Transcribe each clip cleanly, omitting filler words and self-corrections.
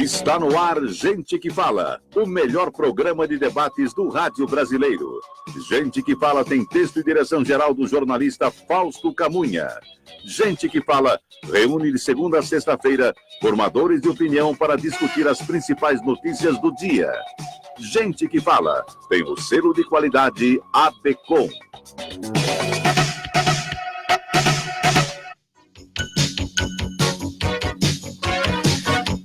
Está no ar Gente que Fala, o melhor programa de debates do rádio brasileiro. Gente que Fala tem texto e direção geral do jornalista Fausto Camunha. Gente que Fala reúne de segunda a sexta-feira formadores de opinião para discutir as principais notícias do dia. Gente que Fala tem o selo de qualidade ABECOM.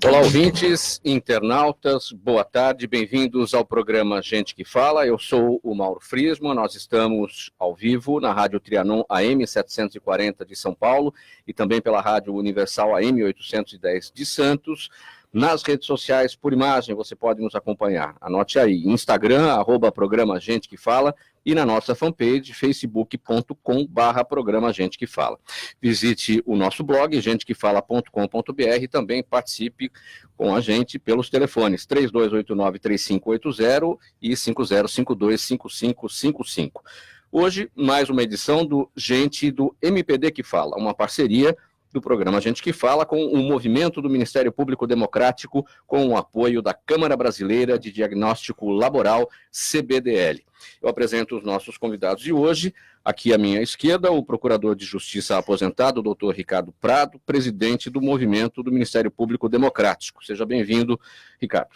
Olá, ouvintes, internautas, boa tarde, bem-vindos ao programa Gente que Fala. Eu sou o Mauro Friesman, nós estamos ao vivo na Rádio Trianon AM 740 de São Paulo e também pela Rádio Universal AM 810 de Santos. Nas redes sociais, por imagem, você pode nos acompanhar. Anote aí, Instagram, @programa Gente que Fala, e na nossa fanpage, facebook.com/programa Gente que Fala. Visite o nosso blog, gentequefala.com.br, e também participe com a gente pelos telefones 3289-3580 e 5052-5555. Hoje, mais uma edição do Gente do MPD que Fala, uma parceria do programa Gente que Fala com o movimento do Ministério Público Democrático, com o apoio da Câmara Brasileira de Diagnóstico Laboral, CBDL. Eu apresento os nossos convidados de hoje. Aqui à minha esquerda, o Procurador de Justiça aposentado, o Dr. Ricardo Prado, presidente do movimento do Ministério Público Democrático. Seja bem-vindo, Ricardo.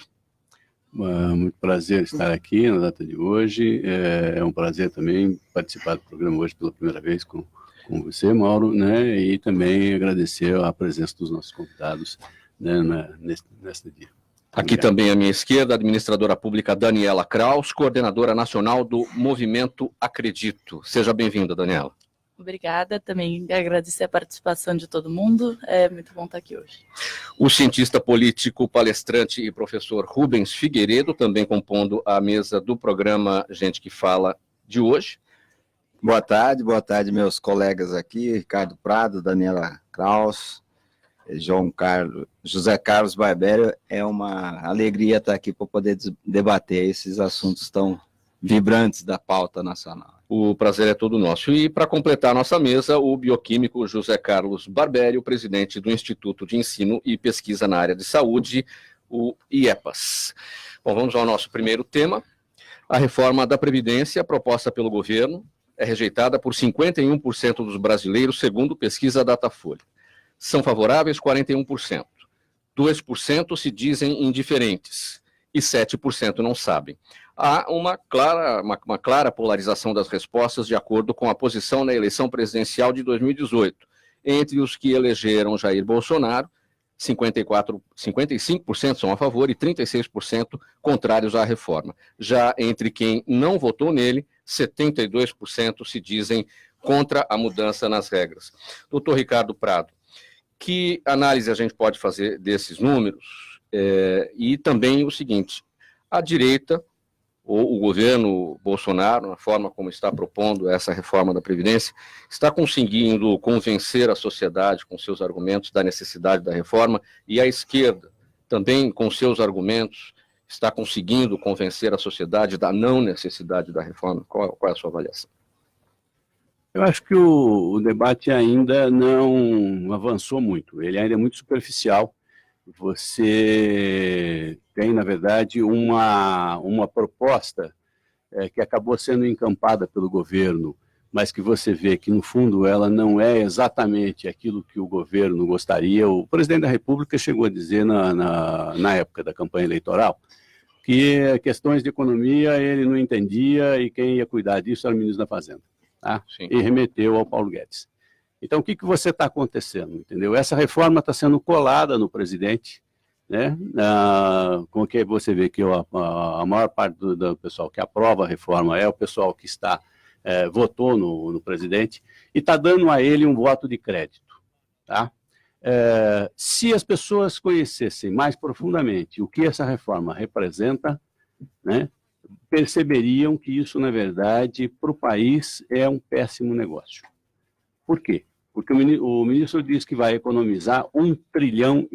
Muito prazer estar aqui na data de hoje. É um prazer também participar do programa hoje pela primeira vez com você, Mauro, né? E também agradecer a presença dos nossos convidados, né, neste dia. Aqui também à minha esquerda, a administradora pública Daniela Kraus, coordenadora nacional do Movimento Acredito. Seja bem-vinda, Daniela. Obrigada, também agradecer a participação de todo mundo, é muito bom estar aqui hoje. O cientista político, palestrante e professor Rubens Figueiredo, também compondo a mesa do programa Gente que Fala de hoje. Boa tarde, meus colegas aqui, Ricardo Prado, Daniela Kraus, José Carlos Barbério. É uma alegria estar aqui para poder debater esses assuntos tão vibrantes da pauta nacional. O prazer é todo nosso. E para completar a nossa mesa, o bioquímico José Carlos Barbério, presidente do Instituto de Ensino e Pesquisa na Área de Saúde, o IEPAS. Bom, vamos ao nosso primeiro tema. A reforma da Previdência proposta pelo governo é rejeitada por 51% dos brasileiros, segundo pesquisa Datafolha. São favoráveis 41%. 2% se dizem indiferentes e 7% não sabem. Há uma clara polarização das respostas de acordo com a posição na eleição presidencial de 2018. Entre os que elegeram Jair Bolsonaro, 55% são a favor e 36% contrários à reforma. Já entre quem não votou nele, 72% se dizem contra a mudança nas regras. Doutor Ricardo Prado, que análise a gente pode fazer desses números? E também o seguinte, a direita, ou o governo Bolsonaro, na forma como está propondo essa reforma da Previdência, está conseguindo convencer a sociedade com seus argumentos da necessidade da reforma, e a esquerda também com seus argumentos está conseguindo convencer a sociedade da não necessidade da reforma? Qual é a sua avaliação? Eu acho que o debate ainda não avançou muito, ele ainda é muito superficial. Você tem, na verdade, uma proposta que acabou sendo encampada pelo governo, mas que você vê que, no fundo, ela não é exatamente aquilo que o governo gostaria. O presidente da República chegou a dizer, na época da campanha eleitoral, que questões de economia ele não entendia e quem ia cuidar disso era o ministro da Fazenda. Tá? E remeteu ao Paulo Guedes. Então, o que você está acontecendo, entendeu? Essa reforma está sendo colada no presidente, né? Com que você vê que a maior parte do pessoal que aprova a reforma é o pessoal que votou no presidente e está dando a ele um voto de crédito. Tá? Se as pessoas conhecessem mais profundamente o que essa reforma representa, né, perceberiam que isso, na verdade, para o país é um péssimo negócio. Por quê? Porque o ministro diz que vai economizar 1,1 trilhão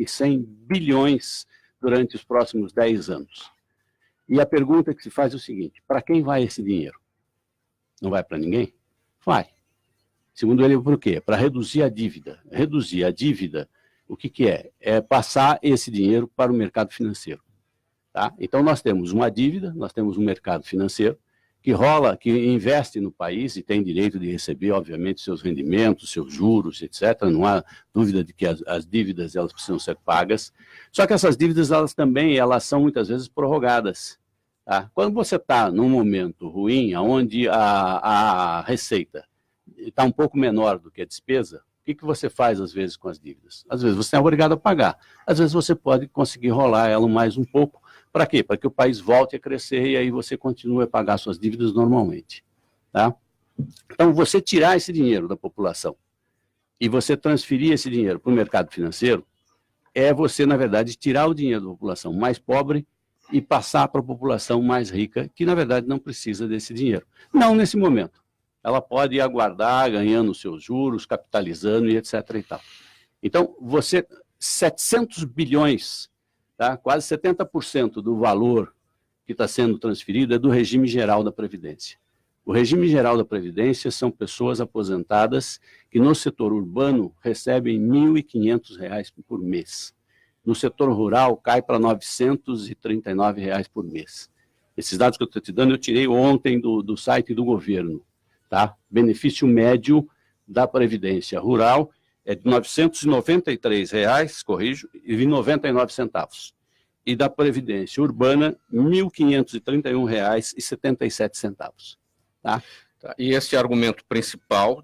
durante os próximos 10 anos. E a pergunta que se faz é o seguinte: para quem vai esse dinheiro? Não vai para ninguém? Vai. Segundo ele, por quê? Para reduzir a dívida. Reduzir a dívida O que é? É passar esse dinheiro para o mercado financeiro. Tá? Então, nós temos uma dívida, nós temos um mercado financeiro que investe no país e tem direito de receber, obviamente, seus rendimentos, seus juros, etc. Não há dúvida de que as dívidas elas precisam ser pagas. Só que essas dívidas elas são muitas vezes prorrogadas. Tá? Quando você está num momento ruim, onde a receita está um pouco menor do que a despesa, o que você faz às vezes com as dívidas? Às vezes você é obrigado a pagar, às vezes você pode conseguir rolar ela mais um pouco. Para quê? Para que o país volte a crescer e aí você continue a pagar suas dívidas normalmente. Tá? Então, você tirar esse dinheiro da população e você transferir esse dinheiro para o mercado financeiro, é você, na verdade, tirar o dinheiro da população mais pobre e passar para a população mais rica, que, na verdade, não precisa desse dinheiro. Não nesse momento. Ela pode aguardar, ganhando seus juros, capitalizando e etc. e tal. Então, 700 bilhões, tá? Quase 70% do valor que está sendo transferido é do regime geral da Previdência. O regime geral da Previdência são pessoas aposentadas que no setor urbano recebem R$ 1.500 por mês. No setor rural cai para R$ 939 por mês. Esses dados que eu estou te dando eu tirei ontem do site do governo. Tá? Benefício médio da Previdência Rural é de R$ 993, corrijo, e 99 centavos. E da Previdência Urbana, R$ 1.531,77. Tá? Tá. E esse argumento principal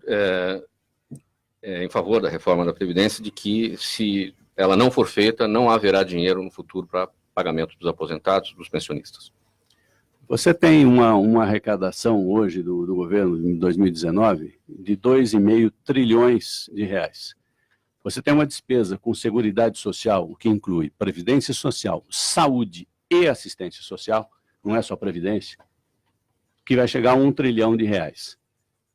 em favor da reforma da Previdência, de que se ela não for feita, não haverá dinheiro no futuro para pagamento dos aposentados, dos pensionistas. Você tem uma arrecadação hoje do governo em 2019 de 2,5 trilhões de reais. Você tem uma despesa com Seguridade Social, o que inclui Previdência Social, Saúde e Assistência Social, não é só Previdência, que vai chegar a R$ 1 trilhão.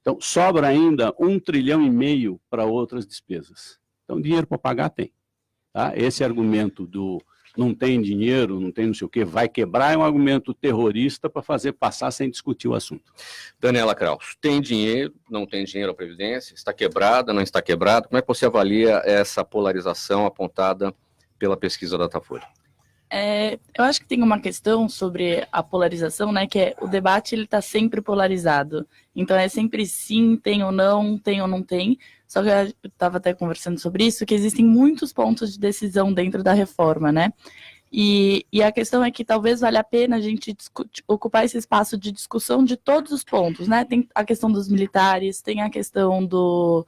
Então, sobra ainda R$ 1,5 trilhão para outras despesas. Então, dinheiro para pagar tem. Tá? Esse argumento do não tem dinheiro, não tem não sei o quê, vai quebrar, é um argumento terrorista para fazer passar sem discutir o assunto. Daniela Kraus, tem dinheiro, não tem dinheiro a Previdência? Está quebrada, não está quebrada? Como é que você avalia essa polarização apontada pela pesquisa Datafolha? Eu acho que tem uma questão sobre a polarização, né, que é o debate ele está sempre polarizado. Então é sempre sim, tem ou não tem. Só que eu estava até conversando sobre isso, que existem muitos pontos de decisão dentro da reforma, né? E a questão é que talvez valha a pena a gente ocupar esse espaço de discussão de todos os pontos, né? Tem a questão dos militares, tem a questão do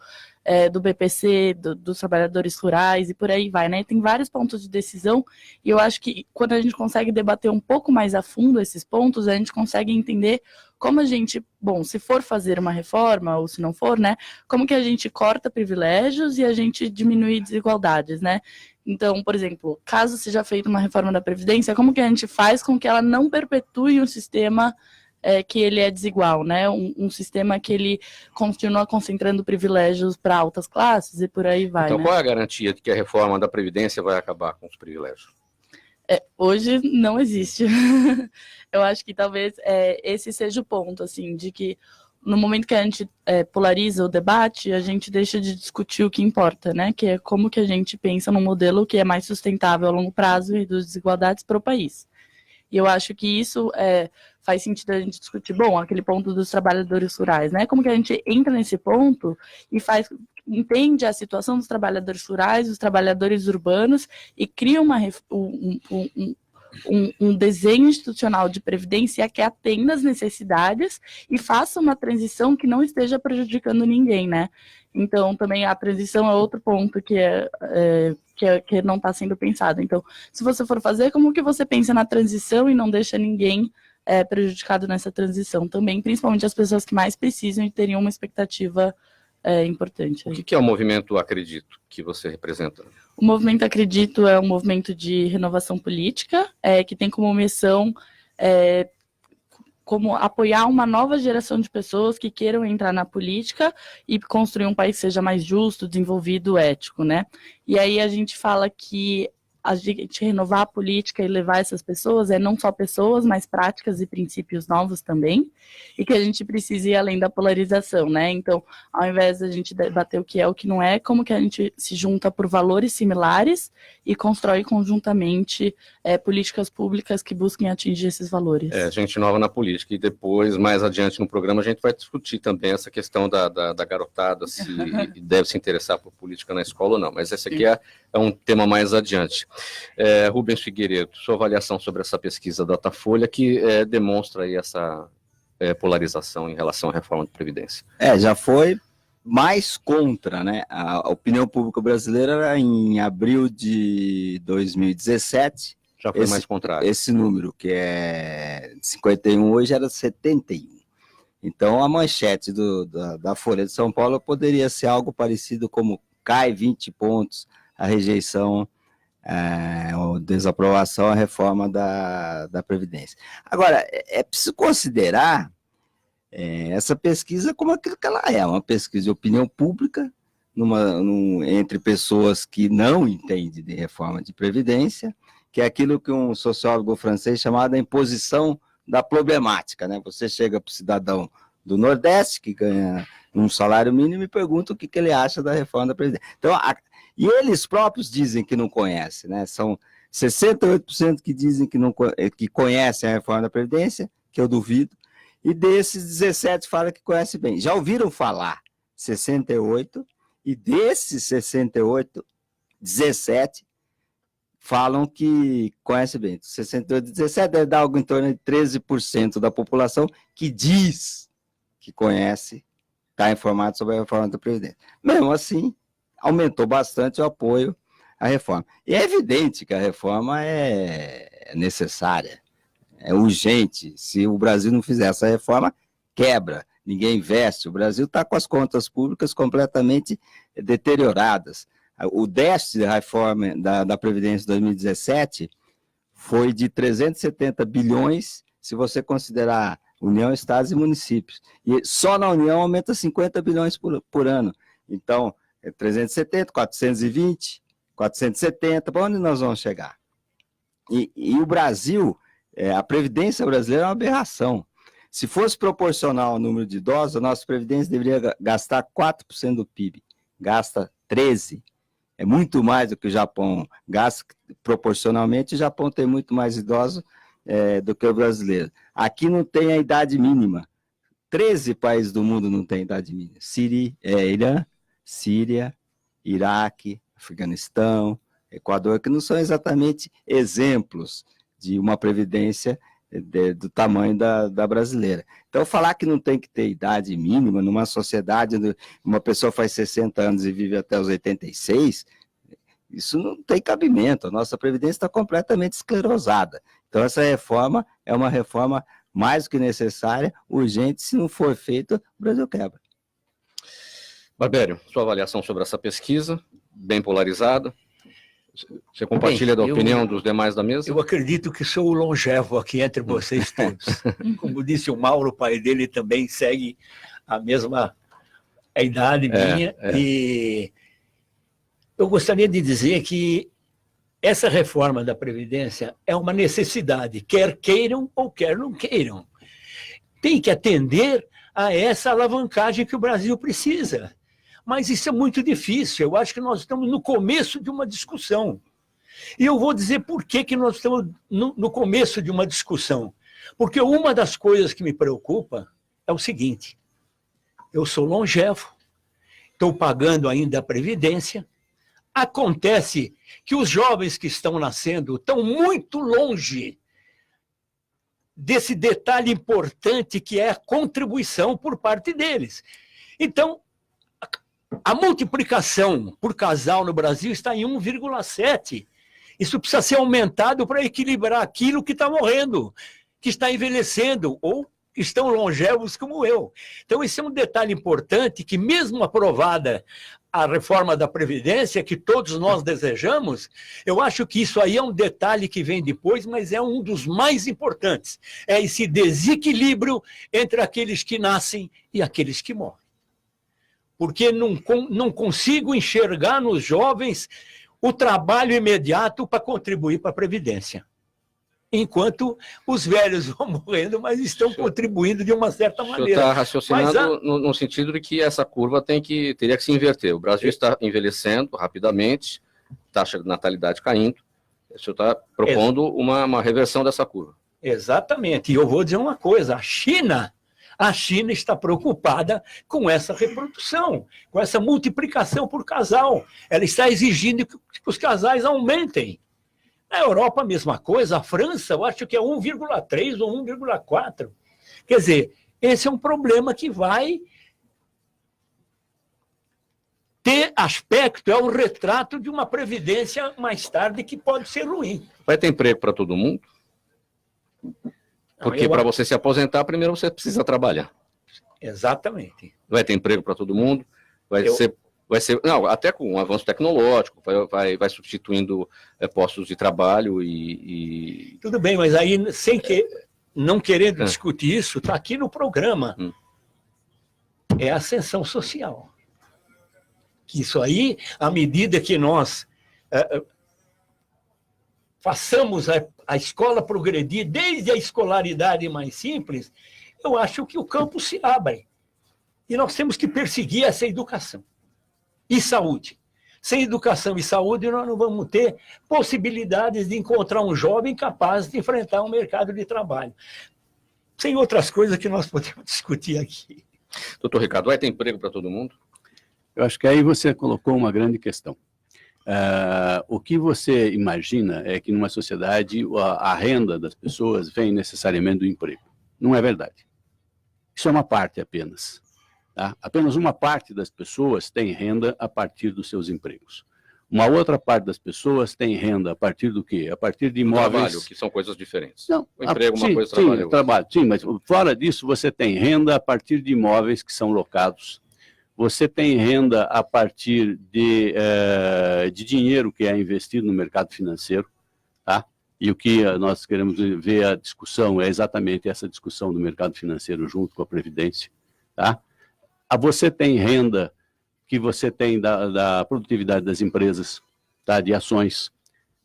BPC, dos trabalhadores rurais e por aí vai, né? Tem vários pontos de decisão e eu acho que quando a gente consegue debater um pouco mais a fundo esses pontos, a gente consegue entender como a gente, se for fazer uma reforma ou se não for, né? Como que a gente corta privilégios e a gente diminui desigualdades, né? Então, por exemplo, caso seja feita uma reforma da Previdência, como que a gente faz com que ela não perpetue um sistema que ele é desigual, né? Um sistema que ele continua concentrando privilégios para altas classes e por aí vai. Então, né? Qual é a garantia de que a reforma da Previdência vai acabar com os privilégios? Hoje não existe. Eu acho que talvez esse seja o ponto, assim, de que no momento que a gente polariza o debate, a gente deixa de discutir o que importa, né? Que é como que a gente pensa num modelo que é mais sustentável a longo prazo e reduz desigualdades para o país. E eu acho que isso faz sentido a gente discutir, aquele ponto dos trabalhadores rurais, né? Como que a gente entra nesse ponto e entende a situação dos trabalhadores rurais, dos trabalhadores urbanos e cria um desenho institucional de previdência que atenda às necessidades e faça uma transição que não esteja prejudicando ninguém, né? Então, também a transição é outro ponto que não está sendo pensado. Então, se você for fazer, como que você pensa na transição e não deixa ninguém prejudicado nessa transição também, principalmente as pessoas que mais precisam e teriam uma expectativa importante. O que é o movimento Acredito que você representa? O movimento Acredito é um movimento de renovação política, que tem como missão como apoiar uma nova geração de pessoas que queiram entrar na política e construir um país que seja mais justo, desenvolvido, ético, né? E aí a gente fala que a gente renovar a política e levar essas pessoas não só pessoas, mas práticas e princípios novos também, e que a gente precisa ir além da polarização, né? Então, ao invés de a gente debater o que é o que não é, como que a gente se junta por valores similares e constrói conjuntamente políticas públicas que busquem atingir esses valores. Gente nova na política, e depois, mais adiante no programa, a gente vai discutir também essa questão da garotada, se deve se interessar por política na escola ou não, mas esse aqui é um tema mais adiante. Rubens Figueiredo, sua avaliação sobre essa pesquisa Datafolha, que demonstra aí essa polarização em relação à reforma da Previdência. Já foi mais contra, né? A opinião pública brasileira, em abril de 2017, já foi mais contrário. Esse número, que é 51, hoje era 71. Então, a manchete da Folha de São Paulo poderia ser algo parecido como cai 20 pontos a rejeição ou desaprovação à reforma da Previdência. Agora, é preciso considerar essa pesquisa como aquilo que ela é, uma pesquisa de opinião pública entre pessoas que não entendem de reforma de Previdência, que é aquilo que um sociólogo francês chamava de imposição da problemática, né? Você chega para o cidadão do Nordeste, que ganha um salário mínimo, e pergunta o que ele acha da reforma da Previdência. Então, e eles próprios dizem que não conhecem, né? São 68% que dizem que conhecem a reforma da Previdência, que eu duvido, e desses 17 falam que conhecem bem. Já ouviram falar 68, e desses 68, 17 falam que conhecem bem. 68, 17 deve dar algo em torno de 13% da população que diz que conhece, está informado sobre a reforma da Previdência. Mesmo assim, aumentou bastante o apoio à reforma. E é evidente que a reforma é necessária, é urgente. Se o Brasil não fizer essa reforma, quebra, ninguém investe. O Brasil está com as contas públicas completamente deterioradas. O déficit da reforma da Previdência de 2017 foi de 370 bilhões, se você considerar União, Estados e municípios. E só na União aumenta 50 bilhões por ano. Então, 370, 420, 470, para onde nós vamos chegar? E o Brasil, a Previdência brasileira é uma aberração. Se fosse proporcional ao número de idosos, a nossa Previdência deveria gastar 4% do PIB. Gasta 13%. É muito mais do que o Japão gasta proporcionalmente. O Japão tem muito mais idosos do que o brasileiro. Aqui não tem a idade mínima. 13 países do mundo não têm idade mínima. Irã, Síria, Iraque, Afeganistão, Equador, que não são exatamente exemplos de uma previdência do tamanho da brasileira. Então, falar que não tem que ter idade mínima numa sociedade onde uma pessoa faz 60 anos e vive até os 86, isso não tem cabimento. A nossa Previdência está completamente esclerosada. Então, essa reforma é uma reforma mais do que necessária, urgente. Se não for feita, o Brasil quebra. Barbério, sua avaliação sobre essa pesquisa, bem polarizada. Você compartilha da opinião dos demais da mesa? Eu acredito que sou o longevo aqui entre vocês todos. Como disse o Mauro, o pai dele também segue a mesma idade minha. E eu gostaria de dizer que essa reforma da Previdência é uma necessidade, quer queiram ou quer não queiram. Tem que atender a essa alavancagem que o Brasil precisa. Mas isso é muito difícil. Eu acho que nós estamos no começo de uma discussão. E eu vou dizer por que nós estamos no começo de uma discussão. Porque uma das coisas que me preocupa é o seguinte: eu sou longevo, estou pagando ainda a Previdência. Acontece que os jovens que estão nascendo estão muito longe desse detalhe importante que é a contribuição por parte deles. Então, a multiplicação por casal no Brasil está em 1,7. Isso precisa ser aumentado para equilibrar aquilo que está morrendo, que está envelhecendo, ou que estão longevos como eu. Então, esse é um detalhe importante que, mesmo aprovada a reforma da Previdência, que todos nós desejamos, eu acho que isso aí é um detalhe que vem depois, mas é um dos mais importantes. É esse desequilíbrio entre aqueles que nascem e aqueles que morrem. Porque não consigo enxergar nos jovens o trabalho imediato para contribuir para a Previdência. Enquanto os velhos vão morrendo, mas estão contribuindo de uma certa O senhor maneira. está raciocinando no sentido de que essa curva teria que se inverter. O Brasil está envelhecendo rapidamente, taxa de natalidade caindo. O senhor está propondo uma reversão dessa curva. Exatamente. E eu vou dizer uma coisa, a China está preocupada com essa reprodução, com essa multiplicação por casal. Ela está exigindo que os casais aumentem. Na Europa, a mesma coisa. A França, eu acho que é 1,3 ou 1,4. Quer dizer, esse é um problema que vai ter aspecto, é o retrato de uma previdência mais tarde que pode ser ruim. Vai ter emprego para todo mundo? Porque para você se aposentar, primeiro você precisa trabalhar. Exatamente. Vai ter emprego para todo mundo? Vai ser, não, até com um avanço tecnológico, vai substituindo postos de trabalho e... Tudo bem, mas aí, não querendo discutir isso, está aqui no programa. É a ascensão social. Isso aí, à medida que nós façamos a escola progredir, desde a escolaridade mais simples, eu acho que o campo se abre. E nós temos que perseguir essa educação. E saúde. Sem educação e saúde, nós não vamos ter possibilidades de encontrar um jovem capaz de enfrentar um mercado de trabalho. Sem outras coisas que nós podemos discutir aqui. Doutor Ricardo, vai ter emprego para todo mundo? Eu acho que aí você colocou uma grande questão. O que você imagina é que numa sociedade a renda das pessoas vem necessariamente do emprego. Não é verdade. Isso é uma parte apenas. Tá? Apenas uma parte das pessoas tem renda a partir dos seus empregos. Uma outra parte das pessoas tem renda a partir do quê? A partir de imóveis... Trabalho, que são coisas diferentes. Não, o emprego é uma coisa, sim, trabalho. Sim, mas fora disso você tem renda a partir de imóveis que são locados. Você tem renda a partir de dinheiro que é investido no mercado financeiro, tá? E o que nós queremos ver a discussão é exatamente essa discussão do mercado financeiro junto com a Previdência, tá? Você tem renda que você tem da produtividade das empresas, tá? De ações,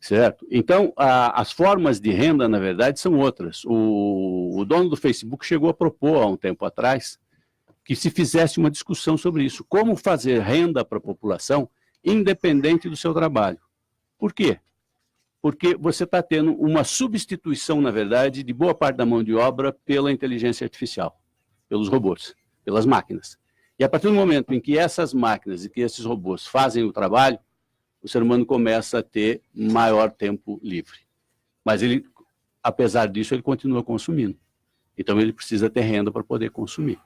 certo? Então, as formas de renda, na verdade, são outras. O dono do Facebook chegou a propor, há um tempo atrás, que se fizesse uma discussão sobre isso. Como fazer renda para a população independente do seu trabalho. Por quê? Porque você está tendo uma substituição, na verdade, de boa parte da mão de obra pela inteligência artificial, pelos robôs, pelas máquinas. E a partir do momento em que essas máquinas e que esses robôs fazem o trabalho, o ser humano começa a ter maior tempo livre. Mas ele, apesar disso, ele continua consumindo. Então ele precisa ter renda para poder consumir.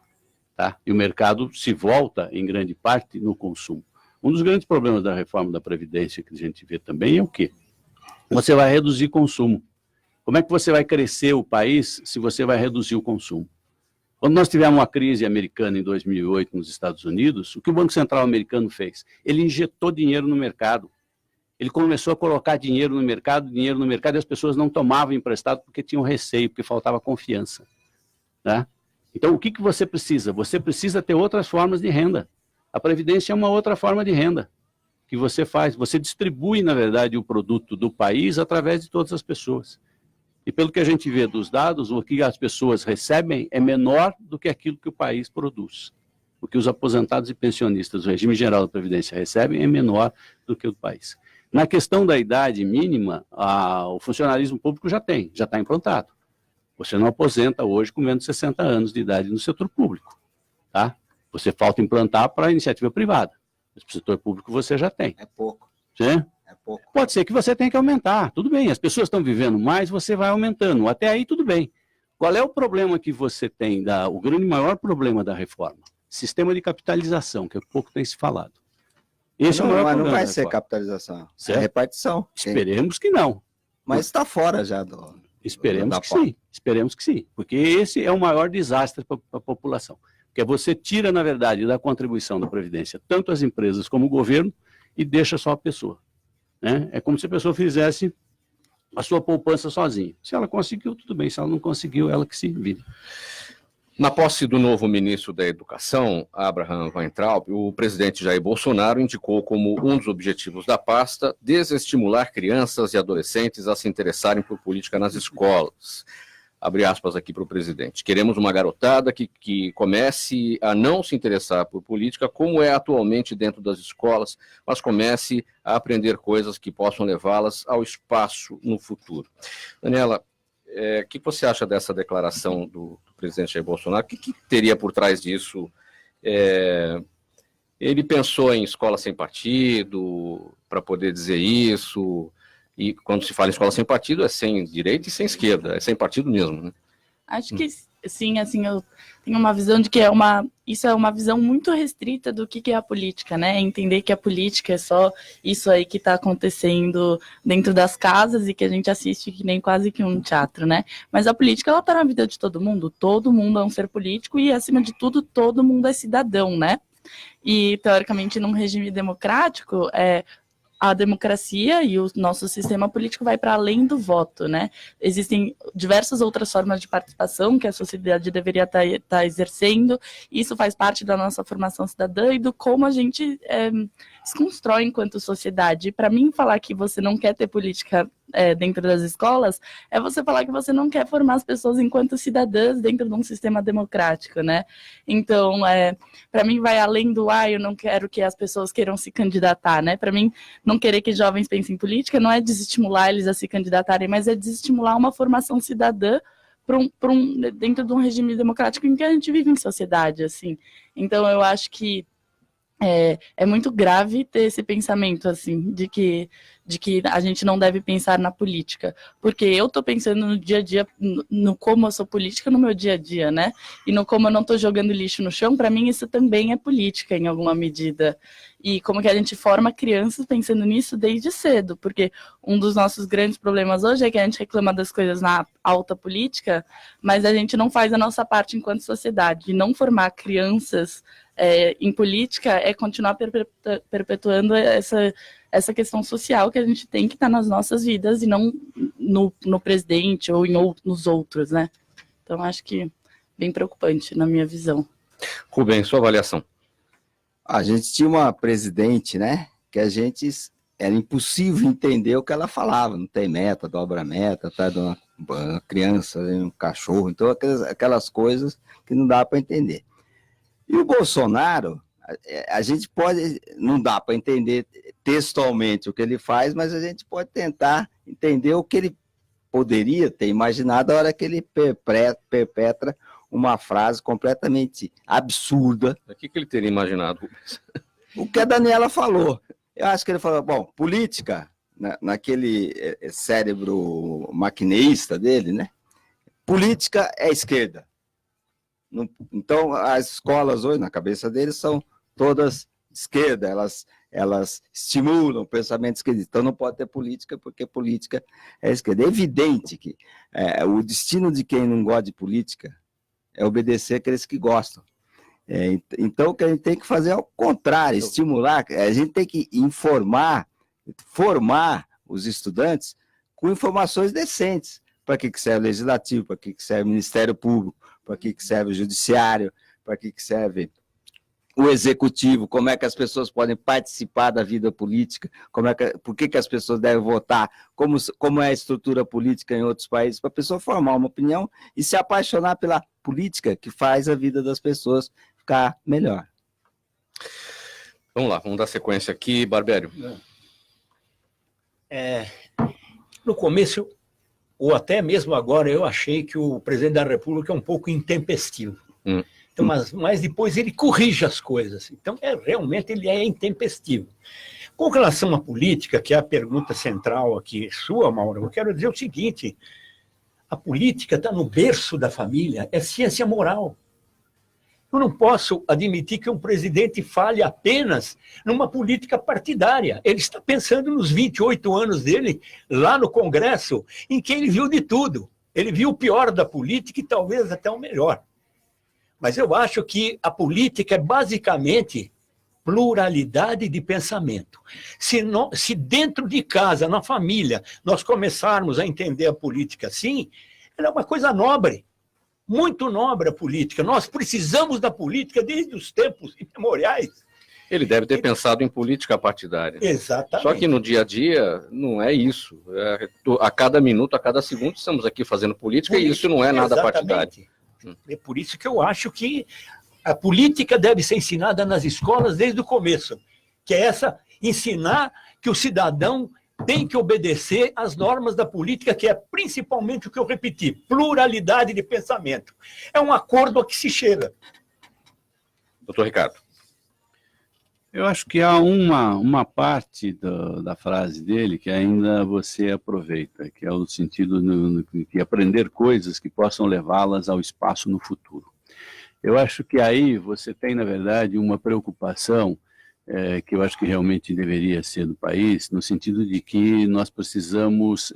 Tá? E o mercado se volta, em grande parte, no consumo. Um dos grandes problemas da reforma da Previdência que a gente vê também é o quê? Você vai reduzir consumo. Como é que você vai crescer o país se você vai reduzir o consumo? Quando nós tivemos uma crise americana em 2008 nos Estados Unidos, o que o Banco Central americano fez? Ele injetou dinheiro no mercado. Ele começou a colocar dinheiro no mercado, e as pessoas não tomavam emprestado porque tinham receio, porque faltava confiança. Né? Então, o que você precisa? Você precisa ter outras formas de renda. A Previdência é uma outra forma de renda que você faz. Você distribui, na verdade, o produto do país através de todas as pessoas. E pelo que a gente vê dos dados, o que as pessoas recebem é menor do que aquilo que o país produz. O que os aposentados e pensionistas do regime geral da Previdência recebem é menor do que o do país. Na questão da idade mínima, o funcionalismo público já está implantado. Você não aposenta hoje com menos de 60 anos de idade no setor público. Tá? Você falta implantar para a iniciativa privada. Mas para o setor público você já tem. É pouco. Sim? É pouco. Pode ser que você tenha que aumentar, tudo bem, as pessoas estão vivendo mais, você vai aumentando, até aí tudo bem. Qual é o problema que você tem, o grande maior problema da reforma? Sistema de capitalização, que pouco tem se falado. Esse é o maior problema. Mas não vai ser capitalização, certo? É repartição. Esperemos que não. Mas está fora já do... Esperemos que sim, esperemos que sim, porque esse é o maior desastre para a população. Porque você tira, na verdade, da contribuição da Previdência, tanto as empresas como o governo, e deixa só a pessoa. Né? É como se a pessoa fizesse a sua poupança sozinha. Se ela conseguiu, tudo bem. Se ela não conseguiu, ela que se vire. Na posse do novo ministro da Educação, Abraham Weintraub, o presidente Jair Bolsonaro indicou como um dos objetivos da pasta desestimular crianças e adolescentes a se interessarem por política nas escolas. Abre aspas aqui para o presidente. Queremos uma garotada que comece a não se interessar por política, como é atualmente dentro das escolas, mas comece a aprender coisas que possam levá-las ao espaço no futuro. Daniela, o que você acha dessa declaração do presidente Jair Bolsonaro? O que teria por trás disso? Ele pensou em escola sem partido para poder dizer isso? E quando se fala em escola sem partido, é sem direita e sem esquerda, é sem partido mesmo, né? Acho que sim, assim, eu tenho uma visão de que isso é uma visão muito restrita do que é a política, né? Entender que a política é só isso aí que está acontecendo dentro das casas e que a gente assiste que nem quase que um teatro, né? Mas a política, ela está na vida de todo mundo é um ser político e, acima de tudo, todo mundo é cidadão, né? E, teoricamente, num regime democrático, a democracia e o nosso sistema político vai para além do voto, né? Existem diversas outras formas de participação que a sociedade deveria estar exercendo, e isso faz parte da nossa formação cidadã e do como a gente se constrói enquanto sociedade. Para mim, falar que você não quer ter política dentro das escolas é você falar que você não quer formar as pessoas enquanto cidadãs dentro de um sistema democrático, né? Então, para mim, vai além do eu não quero que as pessoas queiram se candidatar, né? Para mim, não querer que jovens pensem em política não é desestimular eles a se candidatarem, mas é desestimular uma formação cidadã dentro de um regime democrático em que a gente vive em sociedade, assim. Então, eu acho que é muito grave ter esse pensamento, assim, de que a gente não deve pensar na política, porque eu estou pensando no dia a dia, no como eu sou política no meu dia a dia, né? E no como eu não estou jogando lixo no chão, para mim isso também é política em alguma medida. E como que a gente forma crianças pensando nisso desde cedo, porque um dos nossos grandes problemas hoje é que a gente reclama das coisas na alta política, mas a gente não faz a nossa parte enquanto sociedade. E não formar crianças em política é continuar perpetuando essa questão social que a gente tem que estar nas nossas vidas e não no presidente ou nos outros, né? Então, acho que bem preocupante na minha visão. Rubem, sua avaliação. A gente tinha uma presidente, né, que era impossível entender o que ela falava, não tem meta, dobra meta, tá de uma criança, um cachorro, então aquelas coisas que não dá para entender. E o Bolsonaro, a gente não dá para entender textualmente o que ele faz, mas a gente pode tentar entender o que ele poderia ter imaginado a hora que ele perpetra uma frase completamente absurda. O que ele teria imaginado? O que a Daniela falou. Eu acho que ele falou, bom, política, naquele cérebro maquineísta dele, né? Política é esquerda. Então, as escolas hoje, na cabeça deles, são todas esquerda, elas estimulam o pensamento esquerdista. Então, não pode ter política, porque política é esquerda. É evidente que o destino de quem não gosta de política é obedecer aqueles que gostam. Então, o que a gente tem que fazer é o contrário, estimular, a gente tem que formar os estudantes com informações decentes. Para que serve o legislativo, para que serve o Ministério Público, para que serve o Judiciário, para que serve o Executivo, como é que as pessoas podem participar da vida política, por que as pessoas devem votar, como é a estrutura política em outros países, para a pessoa formar uma opinião e se apaixonar pela política que faz a vida das pessoas ficar melhor. Vamos lá, vamos dar sequência aqui, Barbério. No começo, ou até mesmo agora, eu achei que o presidente da República é um pouco intempestivo. Então, mas depois ele corrige as coisas. Então, realmente, ele é intempestivo. Com relação à política, que é a pergunta central aqui sua, Mauro, eu quero dizer o seguinte, a política está no berço da família, é ciência moral. Eu não posso admitir que um presidente fale apenas numa política partidária. Ele está pensando nos 28 anos dele lá no Congresso, em que ele viu de tudo. Ele viu o pior da política e talvez até o melhor. Mas eu acho que a política é basicamente pluralidade de pensamento. Se dentro de casa, na família, nós começarmos a entender a política assim, ela é uma coisa nobre. muito nobre a política. Nós precisamos da política desde os tempos imemoriais. Ele deve ter pensado em política partidária. Exatamente. Só que no dia a dia não é isso. A cada minuto, a cada segundo, estamos aqui fazendo política e isso não é nada partidário. É por isso que eu acho que a política deve ser ensinada nas escolas desde o começo, que é ensinar que o cidadão tem que obedecer às normas da política, que é principalmente o que eu repeti, pluralidade de pensamento. É um acordo a que se chega. Doutor Ricardo. Eu acho que há uma parte da frase dele que ainda você aproveita, que é o sentido de aprender coisas que possam levá-las ao espaço no futuro. Eu acho que aí você tem, na verdade, uma preocupação que eu acho que realmente deveria ser do país, no sentido de que nós precisamos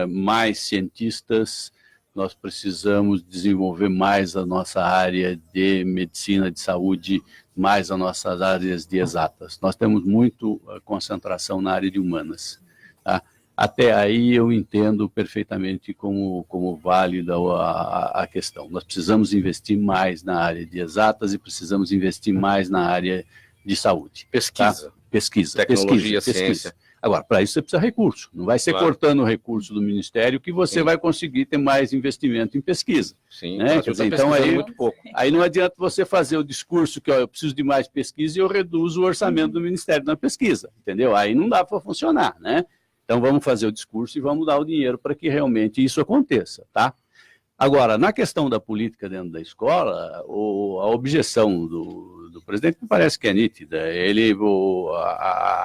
mais cientistas, nós precisamos desenvolver mais a nossa área de medicina, de saúde, mais as nossas áreas de exatas. Nós temos muito concentração na área de humanas. Tá? Até aí eu entendo perfeitamente como válida a questão. Nós precisamos investir mais na área de exatas e precisamos investir mais na área de saúde. Pesquisa. Tá? Pesquisa. Tecnologia, pesquisa. ciência. Agora, para isso você precisa de recurso. Não vai ser cortando o recurso do Ministério que você vai conseguir ter mais investimento em pesquisa. Sim, né? Quer dizer, então muito pouco. Aí não adianta você fazer o discurso que eu preciso de mais pesquisa e eu reduzo o orçamento do Ministério na pesquisa, entendeu? Aí não dá para funcionar, né? Então vamos fazer o discurso e vamos dar o dinheiro para que realmente isso aconteça, tá? Agora, na questão da política dentro da escola, a objeção do presidente me parece que é nítida.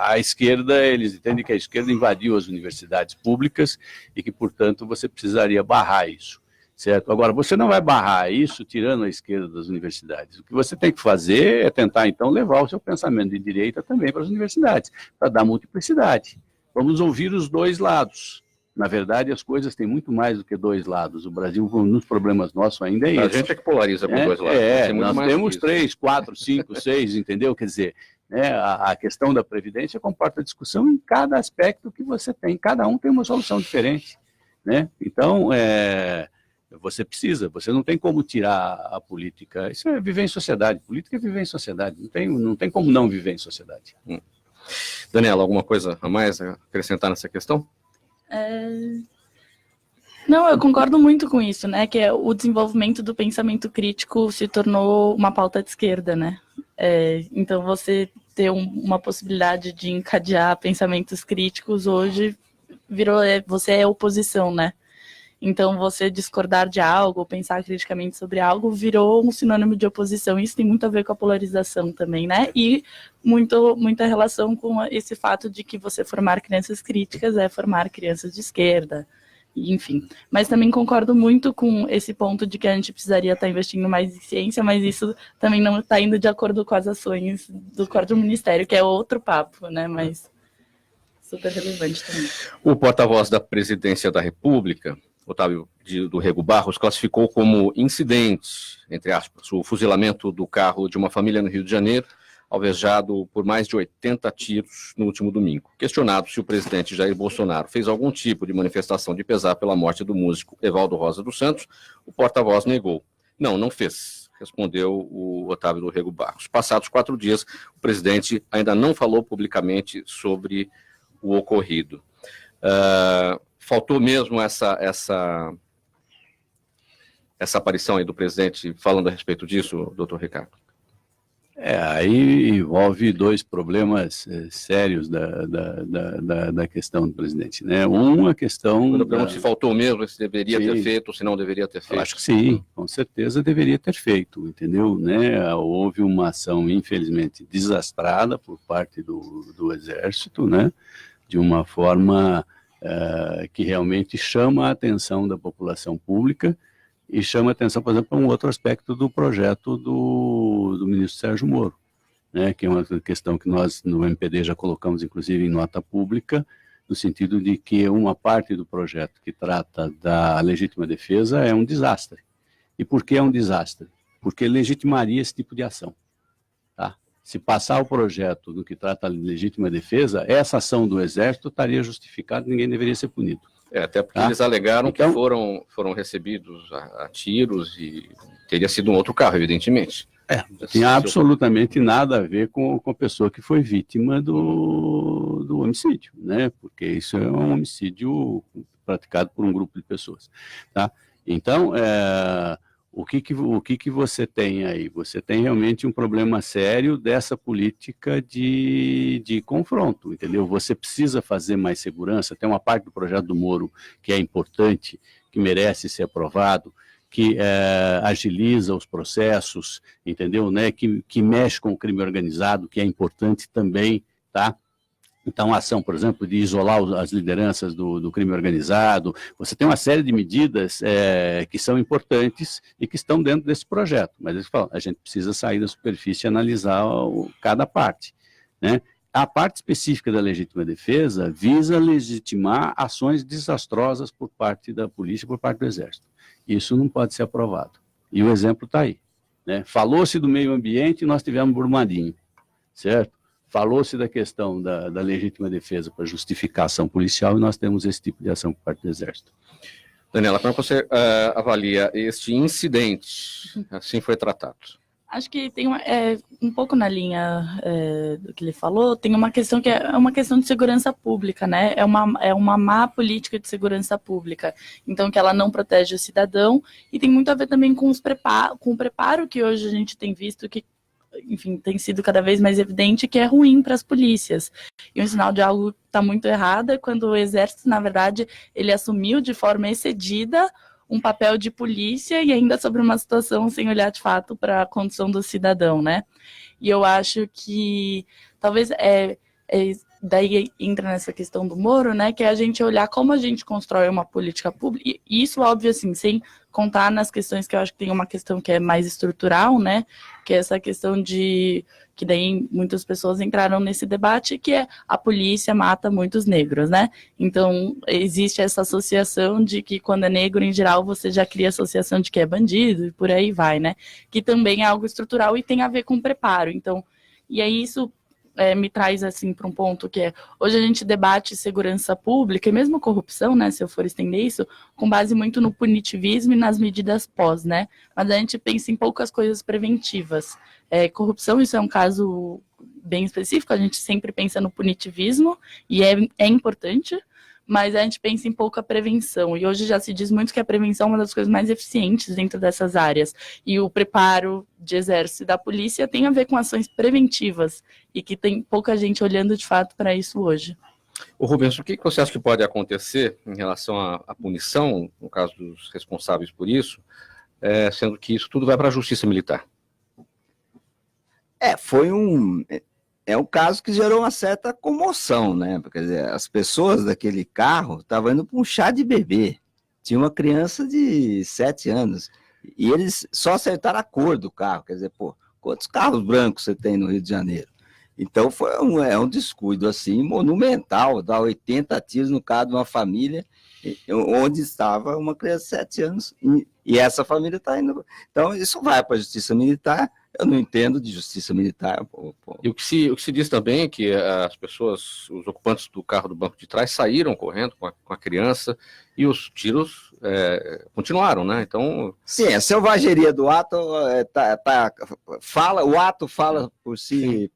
A esquerda, eles entendem que a esquerda invadiu as universidades públicas e que, portanto, você precisaria barrar isso, certo? Agora, você não vai barrar isso tirando a esquerda das universidades. O que você tem que fazer é tentar, então, levar o seu pensamento de direita também para as universidades, para dar multiplicidade. Vamos ouvir os dois lados. Na verdade, as coisas têm muito mais do que dois lados. O Brasil, nos problemas nossos, ainda é isso. A gente é que polariza por dois lados. Nós temos 3, 4, 5, 6, entendeu? Quer dizer, né, a questão da Previdência comporta discussão em cada aspecto que você tem. Cada um tem uma solução diferente. Né? Então, você não tem como tirar a política. Isso é viver em sociedade. Política é viver em sociedade. Não tem como não viver em sociedade. Daniela, alguma coisa a mais a acrescentar nessa questão? Não, eu concordo muito com isso, né? Que o desenvolvimento do pensamento crítico se tornou uma pauta de esquerda, né? Então, você ter uma possibilidade de encadear pensamentos críticos hoje você é oposição, né? Então, você discordar de algo, pensar criticamente sobre algo, virou um sinônimo de oposição. Isso tem muito a ver com a polarização também, né? E muita relação com esse fato de que você formar crianças críticas é formar crianças de esquerda, enfim. Mas também concordo muito com esse ponto de que a gente precisaria estar investindo mais em ciência, mas isso também não está indo de acordo com as ações do quarto ministério, que é outro papo, né? Mas super relevante também. O porta-voz da Presidência da República, Otávio do Rego Barros, classificou como incidente, entre aspas, o fuzilamento do carro de uma família no Rio de Janeiro, alvejado por mais de 80 tiros no último domingo. Questionado se o presidente Jair Bolsonaro fez algum tipo de manifestação de pesar pela morte do músico Evaldo Rosa dos Santos, o porta-voz negou. Não fez, respondeu o Otávio do Rego Barros. Passados 4 dias, o presidente ainda não falou publicamente sobre o ocorrido. Faltou mesmo essa aparição aí do presidente falando a respeito disso, doutor Ricardo? Aí envolve 2 problemas sérios da questão do presidente, né? Uma questão... Quando eu pergunto se faltou mesmo, se deveria ter feito ou se não deveria ter feito. Eu acho que sim, com certeza deveria ter feito, entendeu? Né? Houve uma ação, infelizmente, desastrada por parte do Exército, né? De uma forma que realmente chama a atenção da população pública e chama a atenção, por exemplo, para um outro aspecto do projeto do ministro Sérgio Moro, né, que é uma questão que nós no MPD já colocamos, inclusive, em nota pública, no sentido de que uma parte do projeto que trata da legítima defesa é um desastre. E por que é um desastre? Porque legitimaria esse tipo de ação. Tá? Se passar o projeto do que trata a legítima defesa, essa ação do Exército estaria justificada, ninguém deveria ser punido. Até porque eles alegaram que foram recebidos a tiros e teria sido um outro carro, evidentemente. Não tinha absolutamente nada a ver com a pessoa que foi vítima do homicídio, né? Porque isso é um homicídio praticado por um grupo de pessoas, tá? Então, o que você tem aí? Você tem realmente um problema sério dessa política de confronto, entendeu? Você precisa fazer mais segurança, tem uma parte do projeto do Moro que é importante, que merece ser aprovado, que agiliza os processos, entendeu? Né? Que mexe com o crime organizado, que é importante também, tá? Então, a ação, por exemplo, de isolar as lideranças do crime organizado, você tem uma série de medidas que são importantes e que estão dentro desse projeto, mas eles falam, a gente precisa sair da superfície e analisar cada parte, né? A parte específica da legítima defesa visa legitimar ações desastrosas por parte da polícia, por parte do Exército. Isso não pode ser aprovado. E o exemplo está aí, né? Falou-se do meio ambiente e nós tivemos Brumadinho, certo? Falou-se da questão da legítima defesa para justificar a ação policial e nós temos esse tipo de ação por parte do Exército. Daniela, como você avalia este incidente? Assim foi tratado. Acho que tem um pouco na linha do que ele falou, tem uma questão que é uma questão de segurança pública, né? É uma má política de segurança pública, então que ela não protege o cidadão, e tem muito a ver também com o preparo que hoje a gente tem visto, que, enfim, tem sido cada vez mais evidente que é ruim para as polícias. E um sinal de algo que está muito errado é quando o Exército, na verdade, ele assumiu de forma excedida um papel de polícia e ainda sobre uma situação sem olhar de fato para a condição do cidadão, né? E eu acho que talvez daí entra nessa questão do Moro, né? Que é a gente olhar como a gente constrói uma política pública, e isso, óbvio, assim, sem contar nas questões que eu acho que tem uma questão que é mais estrutural, né? Que é essa questão de que daí muitas pessoas entraram nesse debate, que é a polícia mata muitos negros, né? Então, existe essa associação de que quando é negro, em geral, você já cria associação de que é bandido, e por aí vai, né? Que também é algo estrutural e tem a ver com preparo. Então, e aí isso me traz assim para um ponto que é, hoje a gente debate segurança pública e mesmo corrupção, né, se eu for estender isso, com base muito no punitivismo e nas medidas pós, né, mas a gente pensa em poucas coisas preventivas. Corrupção, isso é um caso bem específico, a gente sempre pensa no punitivismo e é importante, mas a gente pensa em pouca prevenção, e hoje já se diz muito que a prevenção é uma das coisas mais eficientes dentro dessas áreas, e o preparo de exército e da polícia tem a ver com ações preventivas, e que tem pouca gente olhando de fato para isso hoje. Ô Rubens, o que você acha que pode acontecer em relação à punição, no caso dos responsáveis por isso, sendo que isso tudo vai para a justiça militar? É um caso que gerou uma certa comoção, né? Quer dizer, as pessoas daquele carro estavam indo para um chá de bebê. Tinha uma criança de 7 anos. E eles só acertaram a cor do carro. Quer dizer, pô, quantos carros brancos você tem no Rio de Janeiro? Então, foi um descuido, assim, monumental. Dar 80 tiros no carro de uma família onde estava uma criança de 7 anos. E essa família está indo... Então, isso vai para a justiça militar. Eu não entendo de justiça militar. E o que se diz também é que as pessoas, os ocupantes do carro do banco de trás saíram correndo com a criança e os tiros continuaram, né? Então... Sim, a selvageria do ato o ato fala por si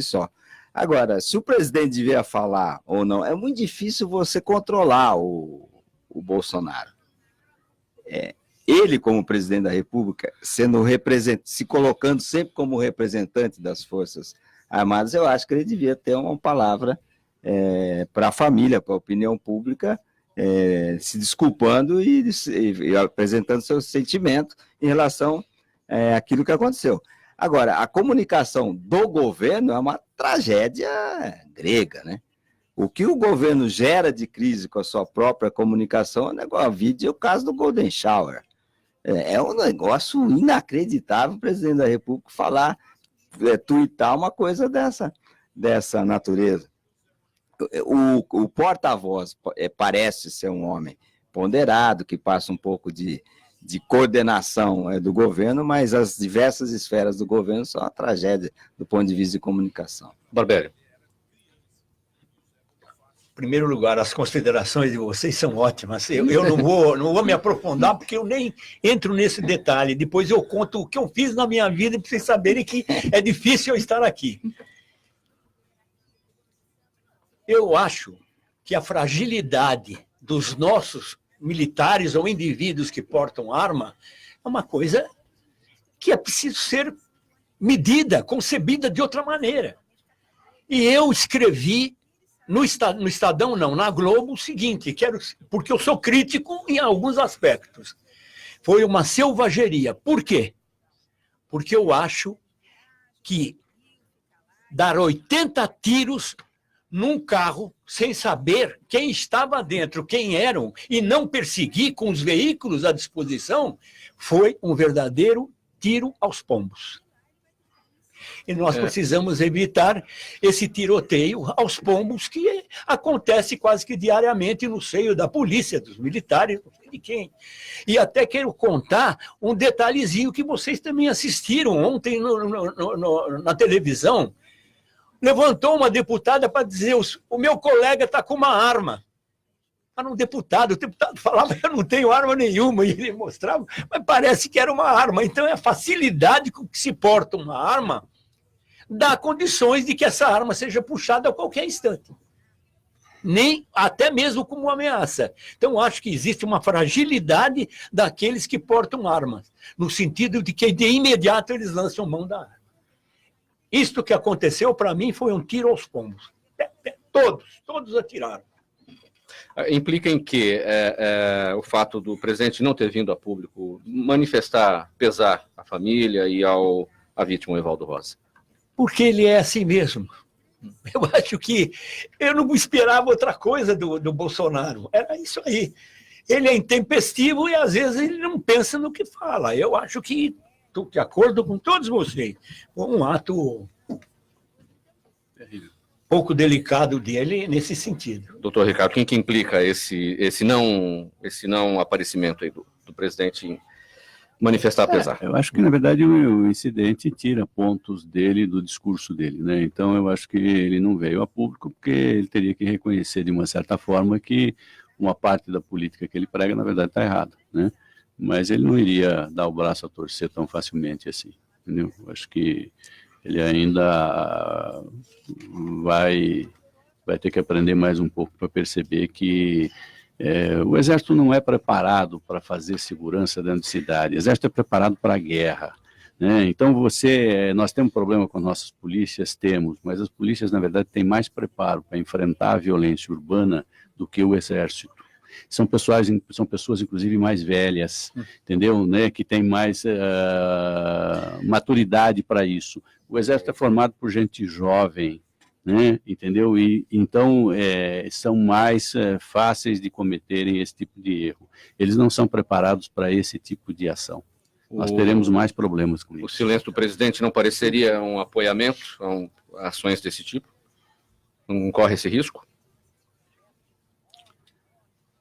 só. Agora, se o presidente devia falar ou não, é muito difícil você controlar o Bolsonaro. Ele, como presidente da República, se colocando sempre como representante das Forças Armadas, eu acho que ele devia ter uma palavra para a família, para a opinião pública, se desculpando e apresentando seu sentimento em relação àquilo que aconteceu. Agora, a comunicação do governo é uma tragédia grega, né? O que o governo gera de crise com a sua própria comunicação é um negócio, vídeo, o caso do Golden Shower. É um negócio inacreditável o presidente da República tuitar uma coisa dessa natureza. O porta-voz parece ser um homem ponderado, que passa um pouco de coordenação do governo, mas as diversas esferas do governo são uma tragédia do ponto de vista de comunicação. Barbério. Em primeiro lugar, as considerações de vocês são ótimas. Eu não vou me aprofundar, porque eu nem entro nesse detalhe. Depois eu conto o que eu fiz na minha vida para vocês saberem que é difícil eu estar aqui. Eu acho que a fragilidade dos nossos militares ou indivíduos que portam arma é uma coisa que é preciso ser medida, concebida de outra maneira. E eu escrevi no Estadão, não, na Globo, o seguinte, porque eu sou crítico em alguns aspectos. Foi uma selvageria. Por quê? Porque eu acho que dar 80 tiros num carro, sem saber quem estava dentro, quem eram, e não perseguir com os veículos à disposição, foi um verdadeiro tiro aos pombos. E nós precisamos evitar esse tiroteio aos pombos que acontece quase que diariamente no seio da polícia, dos militares, não sei de quem. E até quero contar um detalhezinho que vocês também assistiram ontem na televisão. Levantou uma deputada para dizer: o meu colega está com uma arma. Era um deputado, o deputado falava: eu não tenho arma nenhuma, e ele mostrava, mas parece que era uma arma. Então, é a facilidade com que se porta uma arma dá condições de que essa arma seja puxada a qualquer instante. Nem até mesmo como uma ameaça. Então, acho que existe uma fragilidade daqueles que portam armas, no sentido de que de imediato eles lançam mão da arma. Isto que aconteceu, para mim, foi um tiro aos pombos. Todos atiraram. Implica em que o fato do presidente não ter vindo a público manifestar pesar à família e à vítima, o Evaldo Rosa? Porque ele é assim mesmo. Eu acho que eu não esperava outra coisa do Bolsonaro. Era isso aí. Ele é intempestivo e, às vezes, ele não pensa no que fala. Eu acho que estou de acordo com todos vocês. Foi um ato pouco delicado dele nesse sentido. Doutor Ricardo, quem que implica esse não aparecimento aí do presidente em manifestar pesar? Eu acho que, na verdade, o incidente tira pontos dele, do discurso dele, né? Então, eu acho que ele não veio a público porque ele teria que reconhecer, de uma certa forma, que uma parte da política que ele prega, na verdade, está errada, né? Mas ele não iria dar o braço a torcer tão facilmente assim, entendeu? Eu acho que ele ainda vai ter que aprender mais um pouco para perceber que o Exército não é preparado para fazer segurança dentro de cidade. O Exército é preparado para a guerra, né? Então, nós temos problema com nossas polícias? Temos, mas as polícias, na verdade, têm mais preparo para enfrentar a violência urbana do que o Exército. São pessoas, inclusive, mais velhas, entendeu? Né? Que têm mais maturidade para isso. O Exército é formado por gente jovem, né? Entendeu? E então são mais fáceis de cometerem esse tipo de erro. Eles não são preparados para esse tipo de ação. Nós teremos mais problemas com isso. O silêncio do presidente não pareceria um apoiamento a ações desse tipo? Não corre esse risco?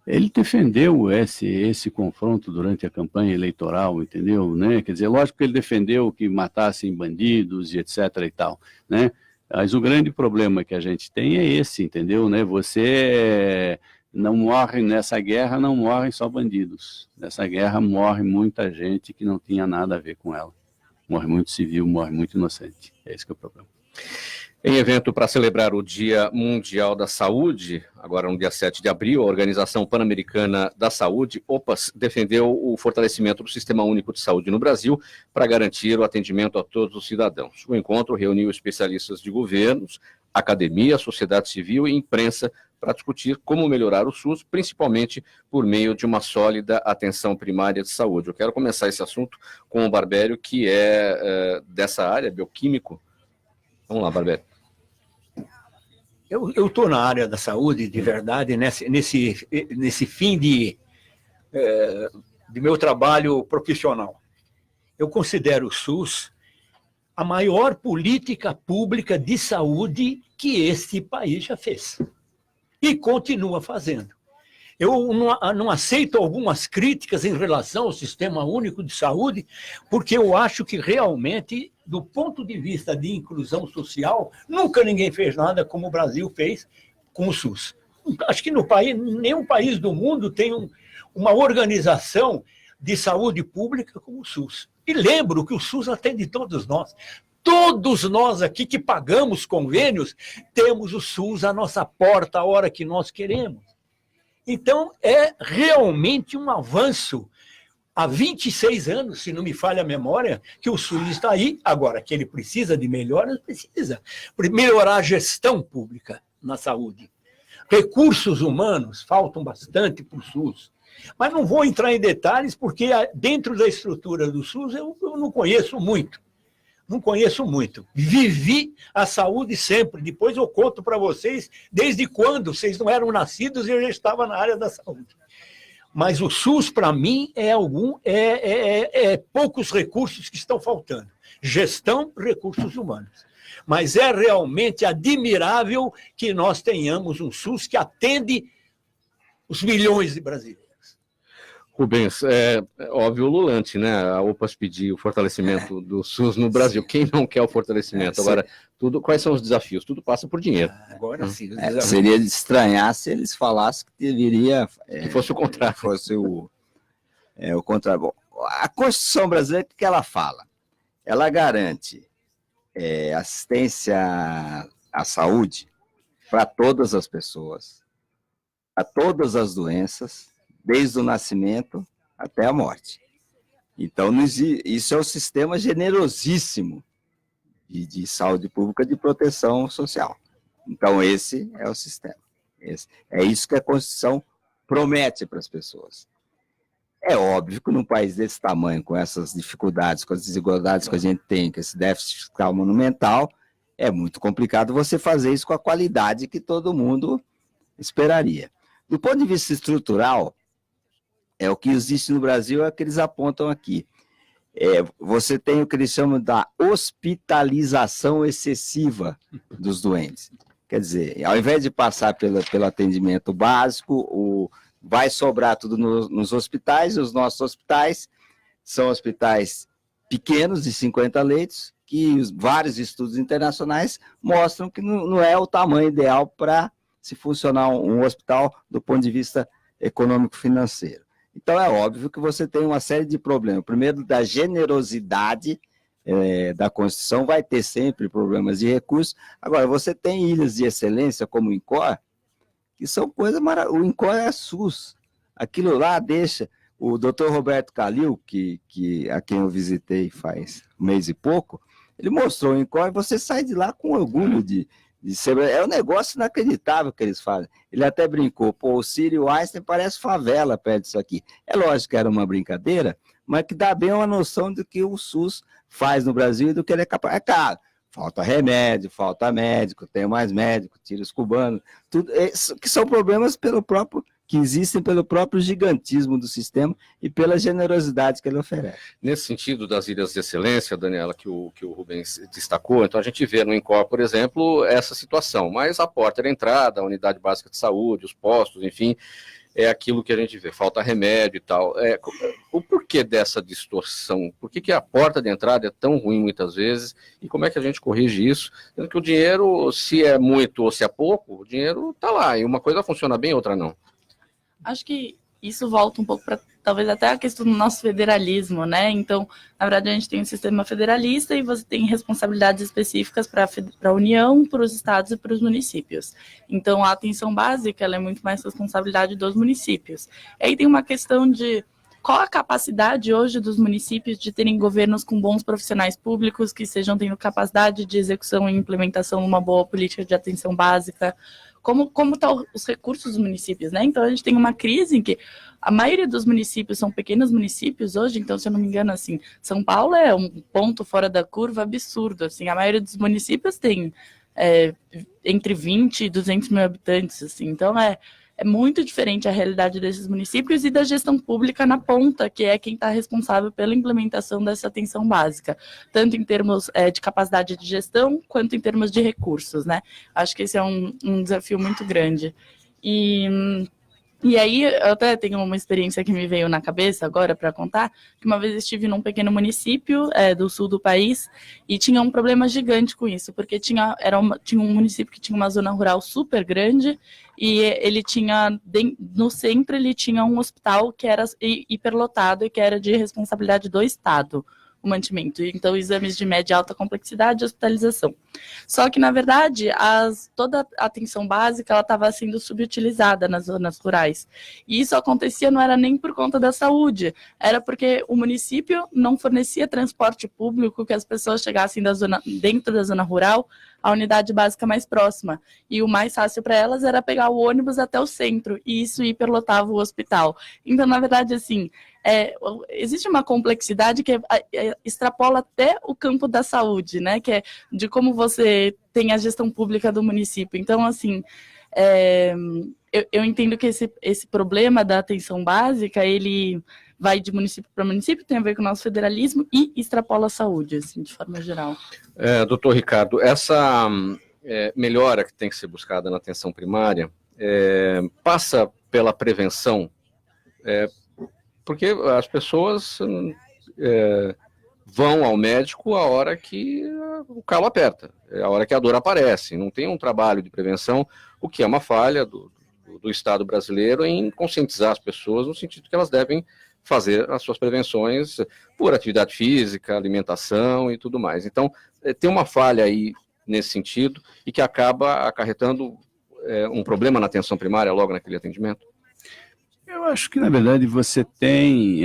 Ele defendeu esse confronto durante a campanha eleitoral, entendeu? Né? Quer dizer, lógico que ele defendeu que matassem bandidos e etc. e tal, né? Mas o grande problema que a gente tem é esse, entendeu? Né? Você não morre nessa guerra, não morrem só bandidos. Nessa guerra morre muita gente que não tinha nada a ver com ela. Morre muito civil, morre muito inocente. É esse que é o problema. Em evento para celebrar o Dia Mundial da Saúde, agora no dia 7 de abril, a Organização Pan-Americana da Saúde, OPAS, defendeu o fortalecimento do Sistema Único de Saúde no Brasil para garantir o atendimento a todos os cidadãos. O encontro reuniu especialistas de governos, academia, sociedade civil e imprensa para discutir como melhorar o SUS, principalmente por meio de uma sólida atenção primária de saúde. Eu quero começar esse assunto com o Barbério, que é dessa área, bioquímico. Vamos lá, Barbério. Eu estou na área da saúde, de verdade, nesse fim de meu trabalho profissional. Eu considero o SUS a maior política pública de saúde que este país já fez. E continua fazendo. Eu não aceito algumas críticas em relação ao Sistema Único de Saúde, porque eu acho que realmente, do ponto de vista de inclusão social, nunca ninguém fez nada como o Brasil fez com o SUS. acho que no país, nenhum país do mundo tem uma organização de saúde pública como o SUS. E lembro que o SUS atende todos nós. Todos nós aqui que pagamos convênios, temos o SUS à nossa porta a hora que nós queremos. Então, é realmente um avanço. Há 26 anos, se não me falha a memória, que o SUS está aí. Agora, que ele precisa de melhoras, precisa. Melhorar a gestão pública na saúde. Recursos humanos faltam bastante para o SUS. Mas não vou entrar em detalhes, porque dentro da estrutura do SUS eu não conheço muito. Não conheço muito. Vivi a saúde sempre. Depois eu conto para vocês desde quando vocês não eram nascidos e eu já estava na área da saúde. Mas o SUS, para mim, é poucos recursos que estão faltando. Gestão, recursos humanos. Mas é realmente admirável que nós tenhamos um SUS que atende os milhões de brasileiros. Rubens, é óbvio, ululante, né? A OPAS pedir o fortalecimento do SUS no Brasil. Quem não quer o fortalecimento? Agora, quais são os desafios? Tudo passa por dinheiro. Agora sim. Seria de estranhar se eles falassem que deveria... que fosse o contrário. Fosse o contrário. Bom, a Constituição brasileira, o que ela fala? Ela garante assistência à saúde para todas as pessoas, para todas as doenças, desde o nascimento até a morte. Então, isso é um sistema generosíssimo de saúde pública, de proteção social. Então, esse é o sistema. É isso que a Constituição promete para as pessoas. É óbvio que num país desse tamanho, com essas dificuldades, com as desigualdades que a gente tem, com esse déficit fiscal monumental, é muito complicado você fazer isso com a qualidade que todo mundo esperaria. Do ponto de vista estrutural, o que existe no Brasil é o que eles apontam aqui. Você tem o que eles chamam da hospitalização excessiva dos doentes. Quer dizer, ao invés de passar pelo atendimento básico, vai sobrar tudo nos hospitais. Os nossos hospitais são hospitais pequenos, de 50 leitos, que vários estudos internacionais mostram que não é o tamanho ideal para se funcionar um hospital do ponto de vista econômico-financeiro. Então, é óbvio que você tem uma série de problemas. Primeiro, da generosidade da Constituição, vai ter sempre problemas de recursos. Agora, você tem ilhas de excelência, como o INCOR, que são coisas maravilhosas. O INCOR é SUS. Aquilo lá deixa... O doutor Roberto Calil, a quem eu visitei faz um mês e pouco, ele mostrou o INCOR e você sai de lá com orgulho de ser... É um negócio inacreditável que eles fazem. Ele até brincou, o Sírio Einstein parece favela perto disso aqui. É lógico que era uma brincadeira, mas que dá bem uma noção do que o SUS faz no Brasil e do que ele é capaz. É claro, falta remédio, falta médico, tem mais médico, tira os cubanos, tudo, que são problemas que existem pelo próprio gigantismo do sistema e pela generosidade que ele oferece. Nesse sentido das ilhas de excelência, Daniela, que o Rubens destacou, então a gente vê no INCOR, por exemplo, essa situação, mas a porta de entrada, a unidade básica de saúde, os postos, enfim, é aquilo que a gente vê, falta remédio e tal. O porquê dessa distorção? Por que a porta de entrada é tão ruim muitas vezes? E como é que a gente corrige isso? Sendo que o dinheiro, se é muito ou se é pouco, o dinheiro está lá, e uma coisa funciona bem, outra não. Acho que isso volta um pouco para talvez até a questão do nosso federalismo, né? Então, na verdade, a gente tem um sistema federalista e você tem responsabilidades específicas para a União, para os estados e para os municípios. Então, a atenção básica ela é muito mais responsabilidade dos municípios. E aí tem uma questão de qual a capacidade hoje dos municípios de terem governos com bons profissionais públicos que estejam tendo capacidade de execução e implementação de uma boa política de atenção básica. Como estão os recursos dos municípios, né? Então, a gente tem uma crise em que a maioria dos municípios são pequenos municípios hoje, então, se eu não me engano, assim, São Paulo é um ponto fora da curva absurdo, assim, a maioria dos municípios tem entre 20 e 200 mil habitantes, assim, então é muito diferente a realidade desses municípios e da gestão pública na ponta, que é quem está responsável pela implementação dessa atenção básica, tanto em termos de capacidade de gestão, quanto em termos de recursos, né? Acho que esse é um desafio muito grande. E E aí, eu até tenho uma experiência que me veio na cabeça agora para contar, que uma vez estive num pequeno município do sul do país e tinha um problema gigante com isso, porque tinha um município que tinha uma zona rural super grande e ele tinha, no centro, ele tinha um hospital que era hiperlotado e que era de responsabilidade do Estado, o mantimento. Então, exames de média e alta complexidade e hospitalização. Só que, na verdade, toda a atenção básica estava sendo subutilizada nas zonas rurais. E isso acontecia não era nem por conta da saúde, era porque o município não fornecia transporte público, que as pessoas chegassem dentro da zona rural à unidade básica mais próxima. E o mais fácil para elas era pegar o ônibus até o centro, e isso hiperlotava o hospital. Então, na verdade, assim, existe uma complexidade que extrapola até o campo da saúde, né? Que é de como você tem a gestão pública do município. Então, assim, eu entendo que esse problema da atenção básica, ele vai de município para município, tem a ver com o nosso federalismo e extrapola a saúde, assim, de forma geral. Doutor Ricardo, essa melhora que tem que ser buscada na atenção primária passa pela prevenção, porque as pessoas vão ao médico a hora que o calo aperta, a hora que a dor aparece. Não tem um trabalho de prevenção, o que é uma falha do Estado brasileiro em conscientizar as pessoas no sentido que elas devem fazer as suas prevenções por atividade física, alimentação e tudo mais. Então, tem uma falha aí nesse sentido e que acaba acarretando um problema na atenção primária logo naquele atendimento? Eu acho que, na verdade, você tem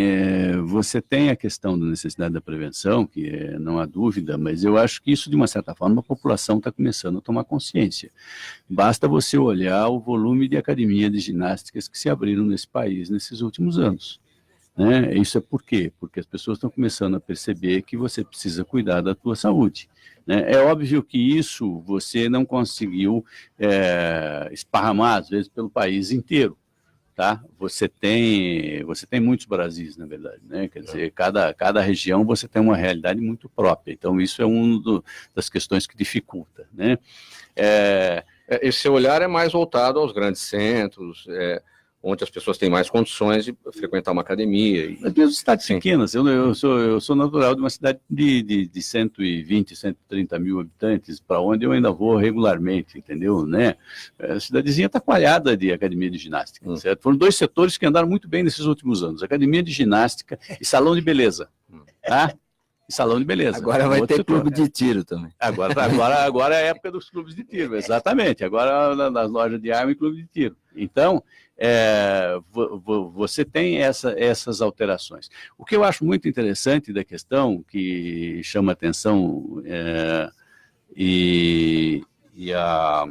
a questão da necessidade da prevenção, que não há dúvida, mas eu acho que isso, de uma certa forma, a população está começando a tomar consciência. Basta você olhar o volume de academia de ginásticas que se abriram nesse país nesses últimos anos. Né? Isso é por quê? Porque as pessoas estão começando a perceber que você precisa cuidar da tua saúde. Né? É óbvio que isso você não conseguiu esparramar, às vezes, pelo país inteiro. Tá? Você tem muitos Brasis, na verdade, né? Quer dizer, cada região você tem uma realidade muito própria, então isso é uma das questões que dificulta, né? Esse olhar é mais voltado aos grandes centros, onde as pessoas têm mais condições de frequentar uma academia. Mas mesmo cidades pequenas, eu sou natural de uma cidade de 120, 130 mil habitantes, para onde eu ainda vou regularmente, entendeu? Né? A cidadezinha está coalhada de academia de ginástica, certo? Foram dois setores que andaram muito bem nesses últimos anos, academia de ginástica e salão de beleza, tá? E salão de beleza. Agora vai ter clube de tiro também. Agora é a época dos clubes de tiro, exatamente. Agora nas lojas de arma e clube de tiro. Então, você tem essas alterações. O que eu acho muito interessante da questão, que chama atenção, e a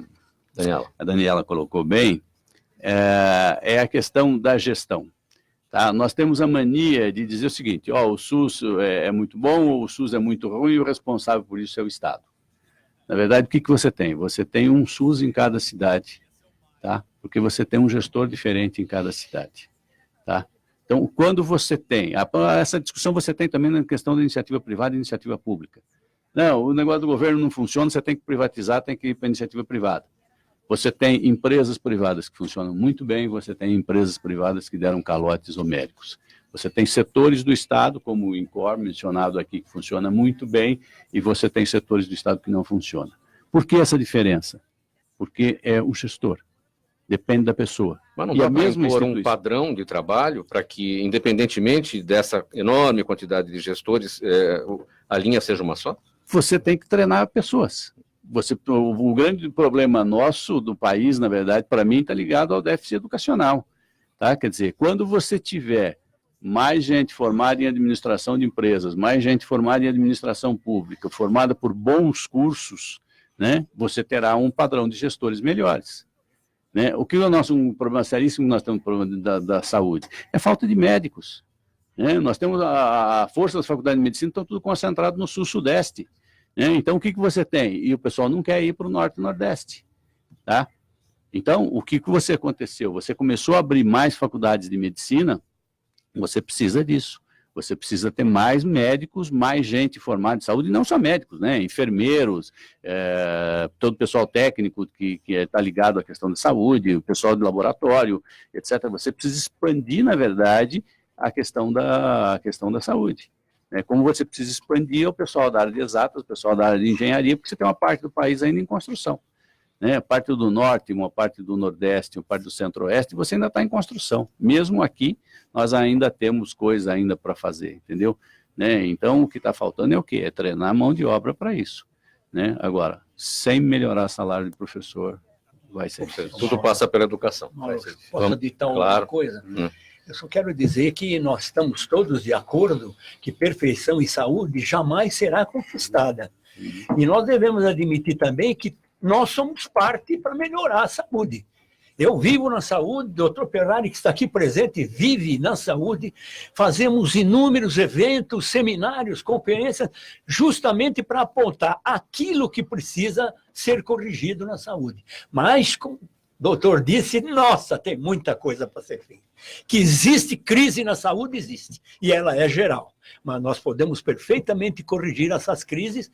Daniela colocou bem, é a questão da gestão. Tá? Nós temos a mania de dizer o seguinte, o SUS é muito bom, o SUS é muito ruim, e o responsável por isso é o Estado. Na verdade, o que você tem? Você tem um SUS em cada cidade, tá? Porque você tem um gestor diferente em cada cidade. Tá? Então, quando você tem... Essa discussão você tem também na questão da iniciativa privada e iniciativa pública. Não, o negócio do governo não funciona, você tem que privatizar, tem que ir para a iniciativa privada. Você tem empresas privadas que funcionam muito bem, você tem empresas privadas que deram calotes homéricos. Você tem setores do Estado, como o INCOR, mencionado aqui, que funciona muito bem, e você tem setores do Estado que não funcionam. Por que essa diferença? Porque é o gestor. Depende da pessoa. Mas não dá para impor um padrão de trabalho para que, independentemente dessa enorme quantidade de gestores, a linha seja uma só? Você tem que treinar pessoas. O grande problema nosso do país, na verdade, para mim, está ligado ao déficit educacional. Tá? Quer dizer, quando você tiver mais gente formada em administração de empresas, mais gente formada em administração pública, formada por bons cursos, né, você terá um padrão de gestores melhores. Né? O que é um problema seríssimo que nós temos no problema da saúde? É falta de médicos. Né? Nós temos a força das faculdades de medicina, estão tudo concentrado no sul-sudeste. Né? Então, o que você tem? E o pessoal não quer ir para o norte e nordeste. Tá? Então, o que você aconteceu? Você começou a abrir mais faculdades de medicina, você precisa disso. Você precisa ter mais médicos, mais gente formada em saúde, e não só médicos, né? Enfermeiros, todo o pessoal técnico que está ligado à questão da saúde, o pessoal de laboratório, etc. Você precisa expandir, na verdade, a questão da saúde. Né? Como você precisa expandir o pessoal da área de exatas, o pessoal da área de engenharia, porque você tem uma parte do país ainda em construção. Né? Parte do norte, uma parte do nordeste, uma parte do centro-oeste, você ainda está em construção. Mesmo aqui, nós ainda temos coisa ainda para fazer, entendeu? Né? Então, o que está faltando é o quê? É treinar a mão de obra para isso. Né? Agora, sem melhorar o salário de professor, vai ser difícil. Tudo passa pela educação. Posso ditar uma coisa? Eu só quero dizer que nós estamos todos de acordo que perfeição em saúde jamais será conquistada. E nós devemos admitir também que nós somos parte para melhorar a saúde. Eu vivo na saúde, o doutor Ferrari, que está aqui presente, vive na saúde, fazemos inúmeros eventos, seminários, conferências, justamente para apontar aquilo que precisa ser corrigido na saúde. Mas, como o doutor disse, nossa, tem muita coisa para ser feita. Que existe crise na saúde, existe, e ela é geral. Mas nós podemos perfeitamente corrigir essas crises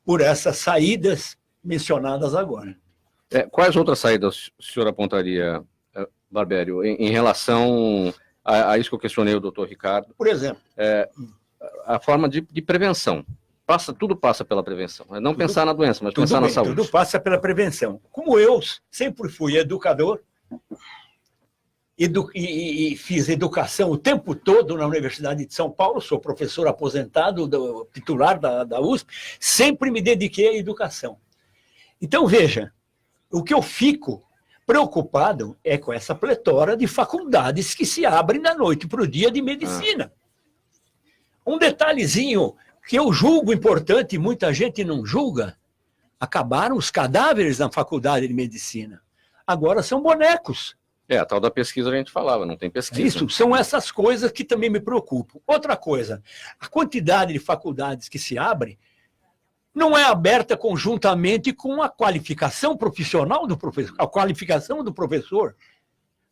por essas saídas mencionadas agora. Quais outras saídas o senhor apontaria, Barbério, em relação a isso que eu questionei o doutor Ricardo? Por exemplo, a forma de prevenção. Tudo passa pela prevenção. Não pensar na doença, mas pensar na saúde. Tudo passa pela prevenção. Como eu sempre fui educador e fiz educação o tempo todo na Universidade de São Paulo, sou professor aposentado, titular da USP, sempre me dediquei à educação. Então, veja, o que eu fico preocupado é com essa pletora de faculdades que se abrem da noite para o dia de medicina. Um detalhezinho que eu julgo importante e muita gente não julga, acabaram os cadáveres na faculdade de medicina. Agora são bonecos. A tal da pesquisa a gente falava, não tem pesquisa. Isso, são essas coisas que também me preocupam. Outra coisa, a quantidade de faculdades que se abrem não é aberta conjuntamente com a qualificação profissional do professor, a qualificação do professor.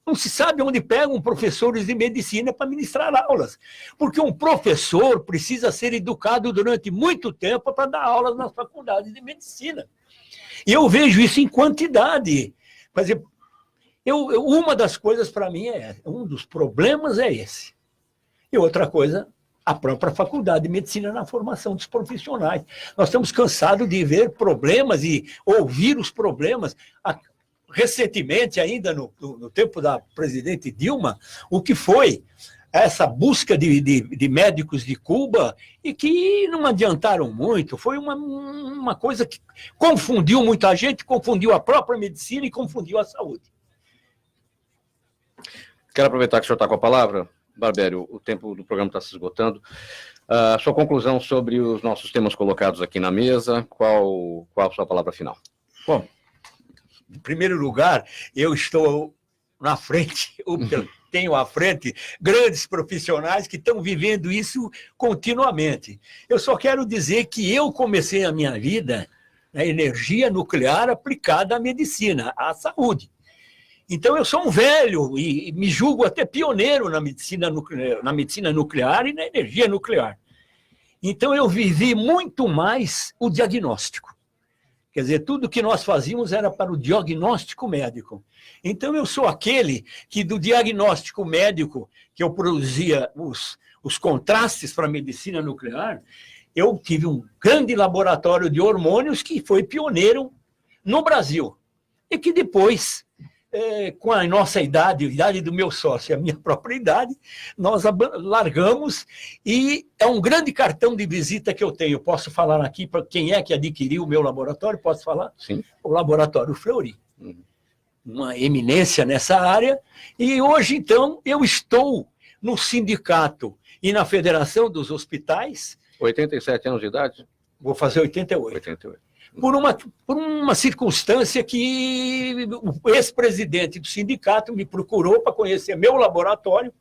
Não se sabe onde pegam professores de medicina para ministrar aulas, porque um professor precisa ser educado durante muito tempo para dar aulas nas faculdades de medicina. E eu vejo isso em quantidade. Quer dizer, uma das coisas para mim um dos problemas é esse. E outra coisa, a própria faculdade de medicina na formação dos profissionais. Nós estamos cansados de ver problemas e ouvir os problemas. Recentemente, ainda no tempo da presidente Dilma, o que foi essa busca de médicos de Cuba e que não adiantaram muito. Foi uma coisa que confundiu muita gente, confundiu a própria medicina e confundiu a saúde. Quero aproveitar que o senhor está com a palavra. Barbério, o tempo do programa está se esgotando. Sua conclusão sobre os nossos temas colocados aqui na mesa, qual a sua palavra final? Bom, em primeiro lugar, eu estou na frente, tenho à frente grandes profissionais que estão vivendo isso continuamente. Eu só quero dizer que eu comecei a minha vida na energia nuclear aplicada à medicina, à saúde. Então, eu sou um velho e me julgo até pioneiro na medicina nuclear e na energia nuclear. Então, eu vivi muito mais o diagnóstico. Quer dizer, tudo que nós fazíamos era para o diagnóstico médico. Então, eu sou aquele que, do diagnóstico médico, que eu produzia os contrastes para a medicina nuclear, eu tive um grande laboratório de hormônios que foi pioneiro no Brasil. E que depois, com a nossa idade, a idade do meu sócio e a minha própria idade, nós largamos e é um grande cartão de visita que eu tenho. Posso falar aqui para quem é que adquiriu o meu laboratório? Posso falar? Sim. O Laboratório Fleury. Uma eminência nessa área. E hoje, então, eu estou no sindicato e na Federação dos Hospitais. 87 anos de idade? Vou fazer 88. 88. Por uma circunstância que o ex-presidente do sindicato me procurou para conhecer meu laboratório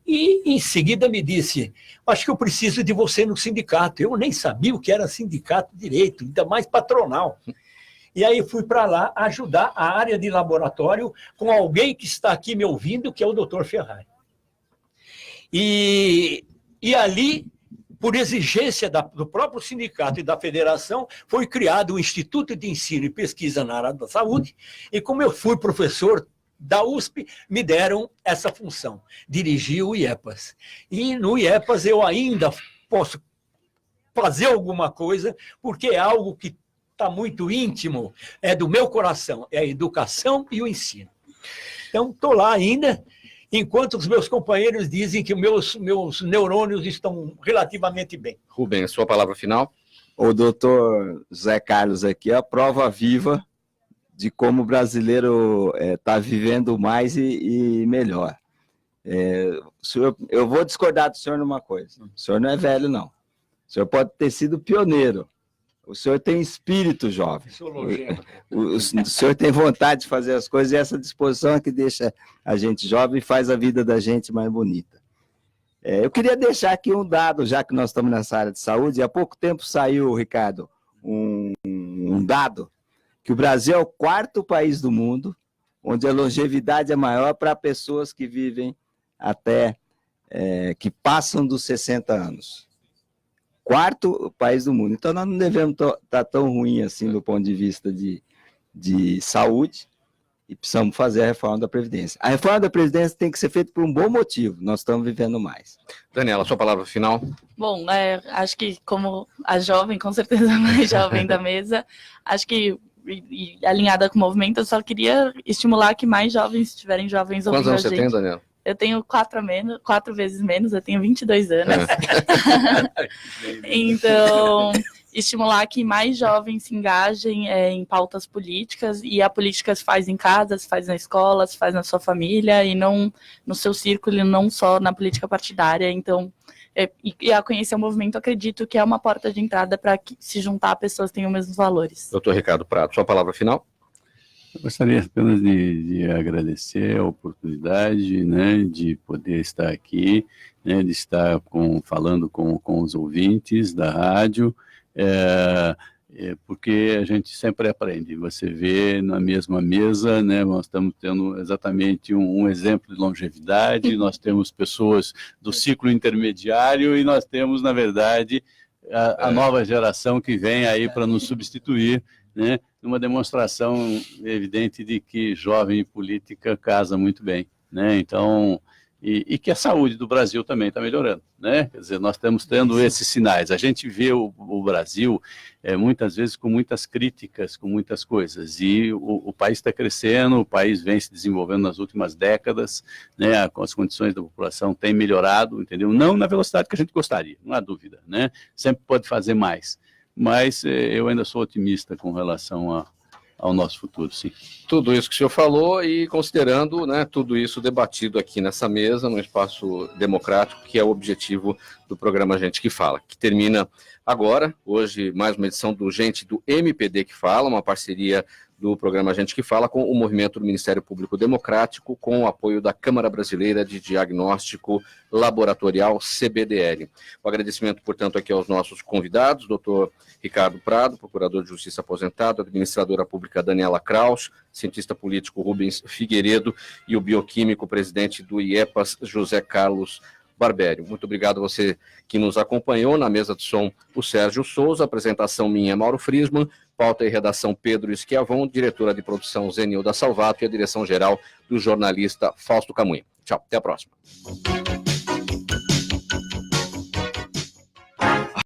e, em seguida, me disse, acho que eu preciso de você no sindicato. Eu nem sabia o que era sindicato direito, ainda mais patronal. E aí fui para lá ajudar a área de laboratório com alguém que está aqui me ouvindo, que é o doutor Ferrari. E E ali, por exigência do próprio sindicato e da federação, foi criado o Instituto de Ensino e Pesquisa na área da saúde, e como eu fui professor da USP, me deram essa função, dirigir o IEPAS. E no IEPAS eu ainda posso fazer alguma coisa, porque é algo que está muito íntimo, é do meu coração, é a educação e o ensino. Então, estou lá ainda, enquanto os meus companheiros dizem que meus neurônios estão relativamente bem. Rubens, sua palavra final. O doutor Zé Carlos aqui é a prova viva de como o brasileiro está vivendo mais e melhor. Eu vou discordar do senhor numa coisa. O senhor não é velho, não. O senhor pode ter sido pioneiro. O senhor tem espírito jovem. O senhor tem vontade de fazer as coisas, e essa disposição é que deixa a gente jovem e faz a vida da gente mais bonita. Eu queria deixar aqui um dado, já que nós estamos nessa área de saúde. Há pouco tempo saiu, Ricardo, um dado que o Brasil é o 4º país do mundo onde a longevidade é maior para pessoas que vivem até, que passam dos 60 anos. 4º país do mundo. Então, nós não devemos estar tão ruim assim do ponto de vista de saúde, e precisamos fazer a reforma da Previdência. A reforma da Previdência tem que ser feita por um bom motivo. Nós estamos vivendo mais. Daniela, sua palavra final. Bom, acho que como a jovem, com certeza a mais jovem da mesa, acho que, e alinhada com o movimento, eu só queria estimular que mais jovens, se tiverem jovens ouvindo a gente. Quantos anos você tem, Daniela? Eu tenho 4 vezes menos, eu tenho 22 anos. Então, estimular que mais jovens se engajem em pautas políticas, e a política se faz em casa, se faz na escola, se faz na sua família, e não no seu círculo, e não só na política partidária. Então, e a conhecer o movimento, acredito que é uma porta de entrada para se juntar a pessoas que tenham os mesmos valores. Doutor Ricardo Prado, sua palavra final. Eu gostaria apenas de agradecer a oportunidade, né, de poder estar aqui, né, de estar falando com os ouvintes da rádio, porque a gente sempre aprende. Você vê na mesma mesa, né, nós estamos tendo exatamente um exemplo de longevidade, nós temos pessoas do ciclo intermediário e nós temos, na verdade, a nova geração que vem aí para nos substituir, né, uma demonstração evidente de que jovem e política casa muito bem, né? Então, e que a saúde do Brasil também está melhorando, né? Quer dizer, nós estamos tendo esses sinais. A gente vê o Brasil muitas vezes com muitas críticas, com muitas coisas, e o país está crescendo, o país vem se desenvolvendo nas últimas décadas, né? As condições da população têm melhorado, entendeu? Não na velocidade que a gente gostaria, não há dúvida, né? Sempre pode fazer mais. Mas eu ainda sou otimista com relação ao nosso futuro, sim. Tudo isso que o senhor falou, e considerando, né, tudo isso debatido aqui nessa mesa, num espaço democrático, que é o objetivo do programa Gente que Fala, que termina agora. Hoje, mais uma edição do Gente do MPD que Fala, uma parceria do programa Gente que Fala com o movimento do Ministério Público Democrático, com o apoio da Câmara Brasileira de Diagnóstico Laboratorial, CBDL. O agradecimento, portanto, aqui aos nossos convidados, doutor Ricardo Prado, procurador de Justiça aposentado, administradora pública Daniela Kraus, cientista político Rubens Figueiredo e o bioquímico presidente do IEPAS, José Carlos Barbério. Muito obrigado a você que nos acompanhou. Na mesa de som, o Sérgio Souza, apresentação minha, Mauro Friesman, pauta e redação Pedro Schiavon, diretora de produção Zenilda Salvato e a direção geral do jornalista Fausto Camunha. Tchau, até a próxima.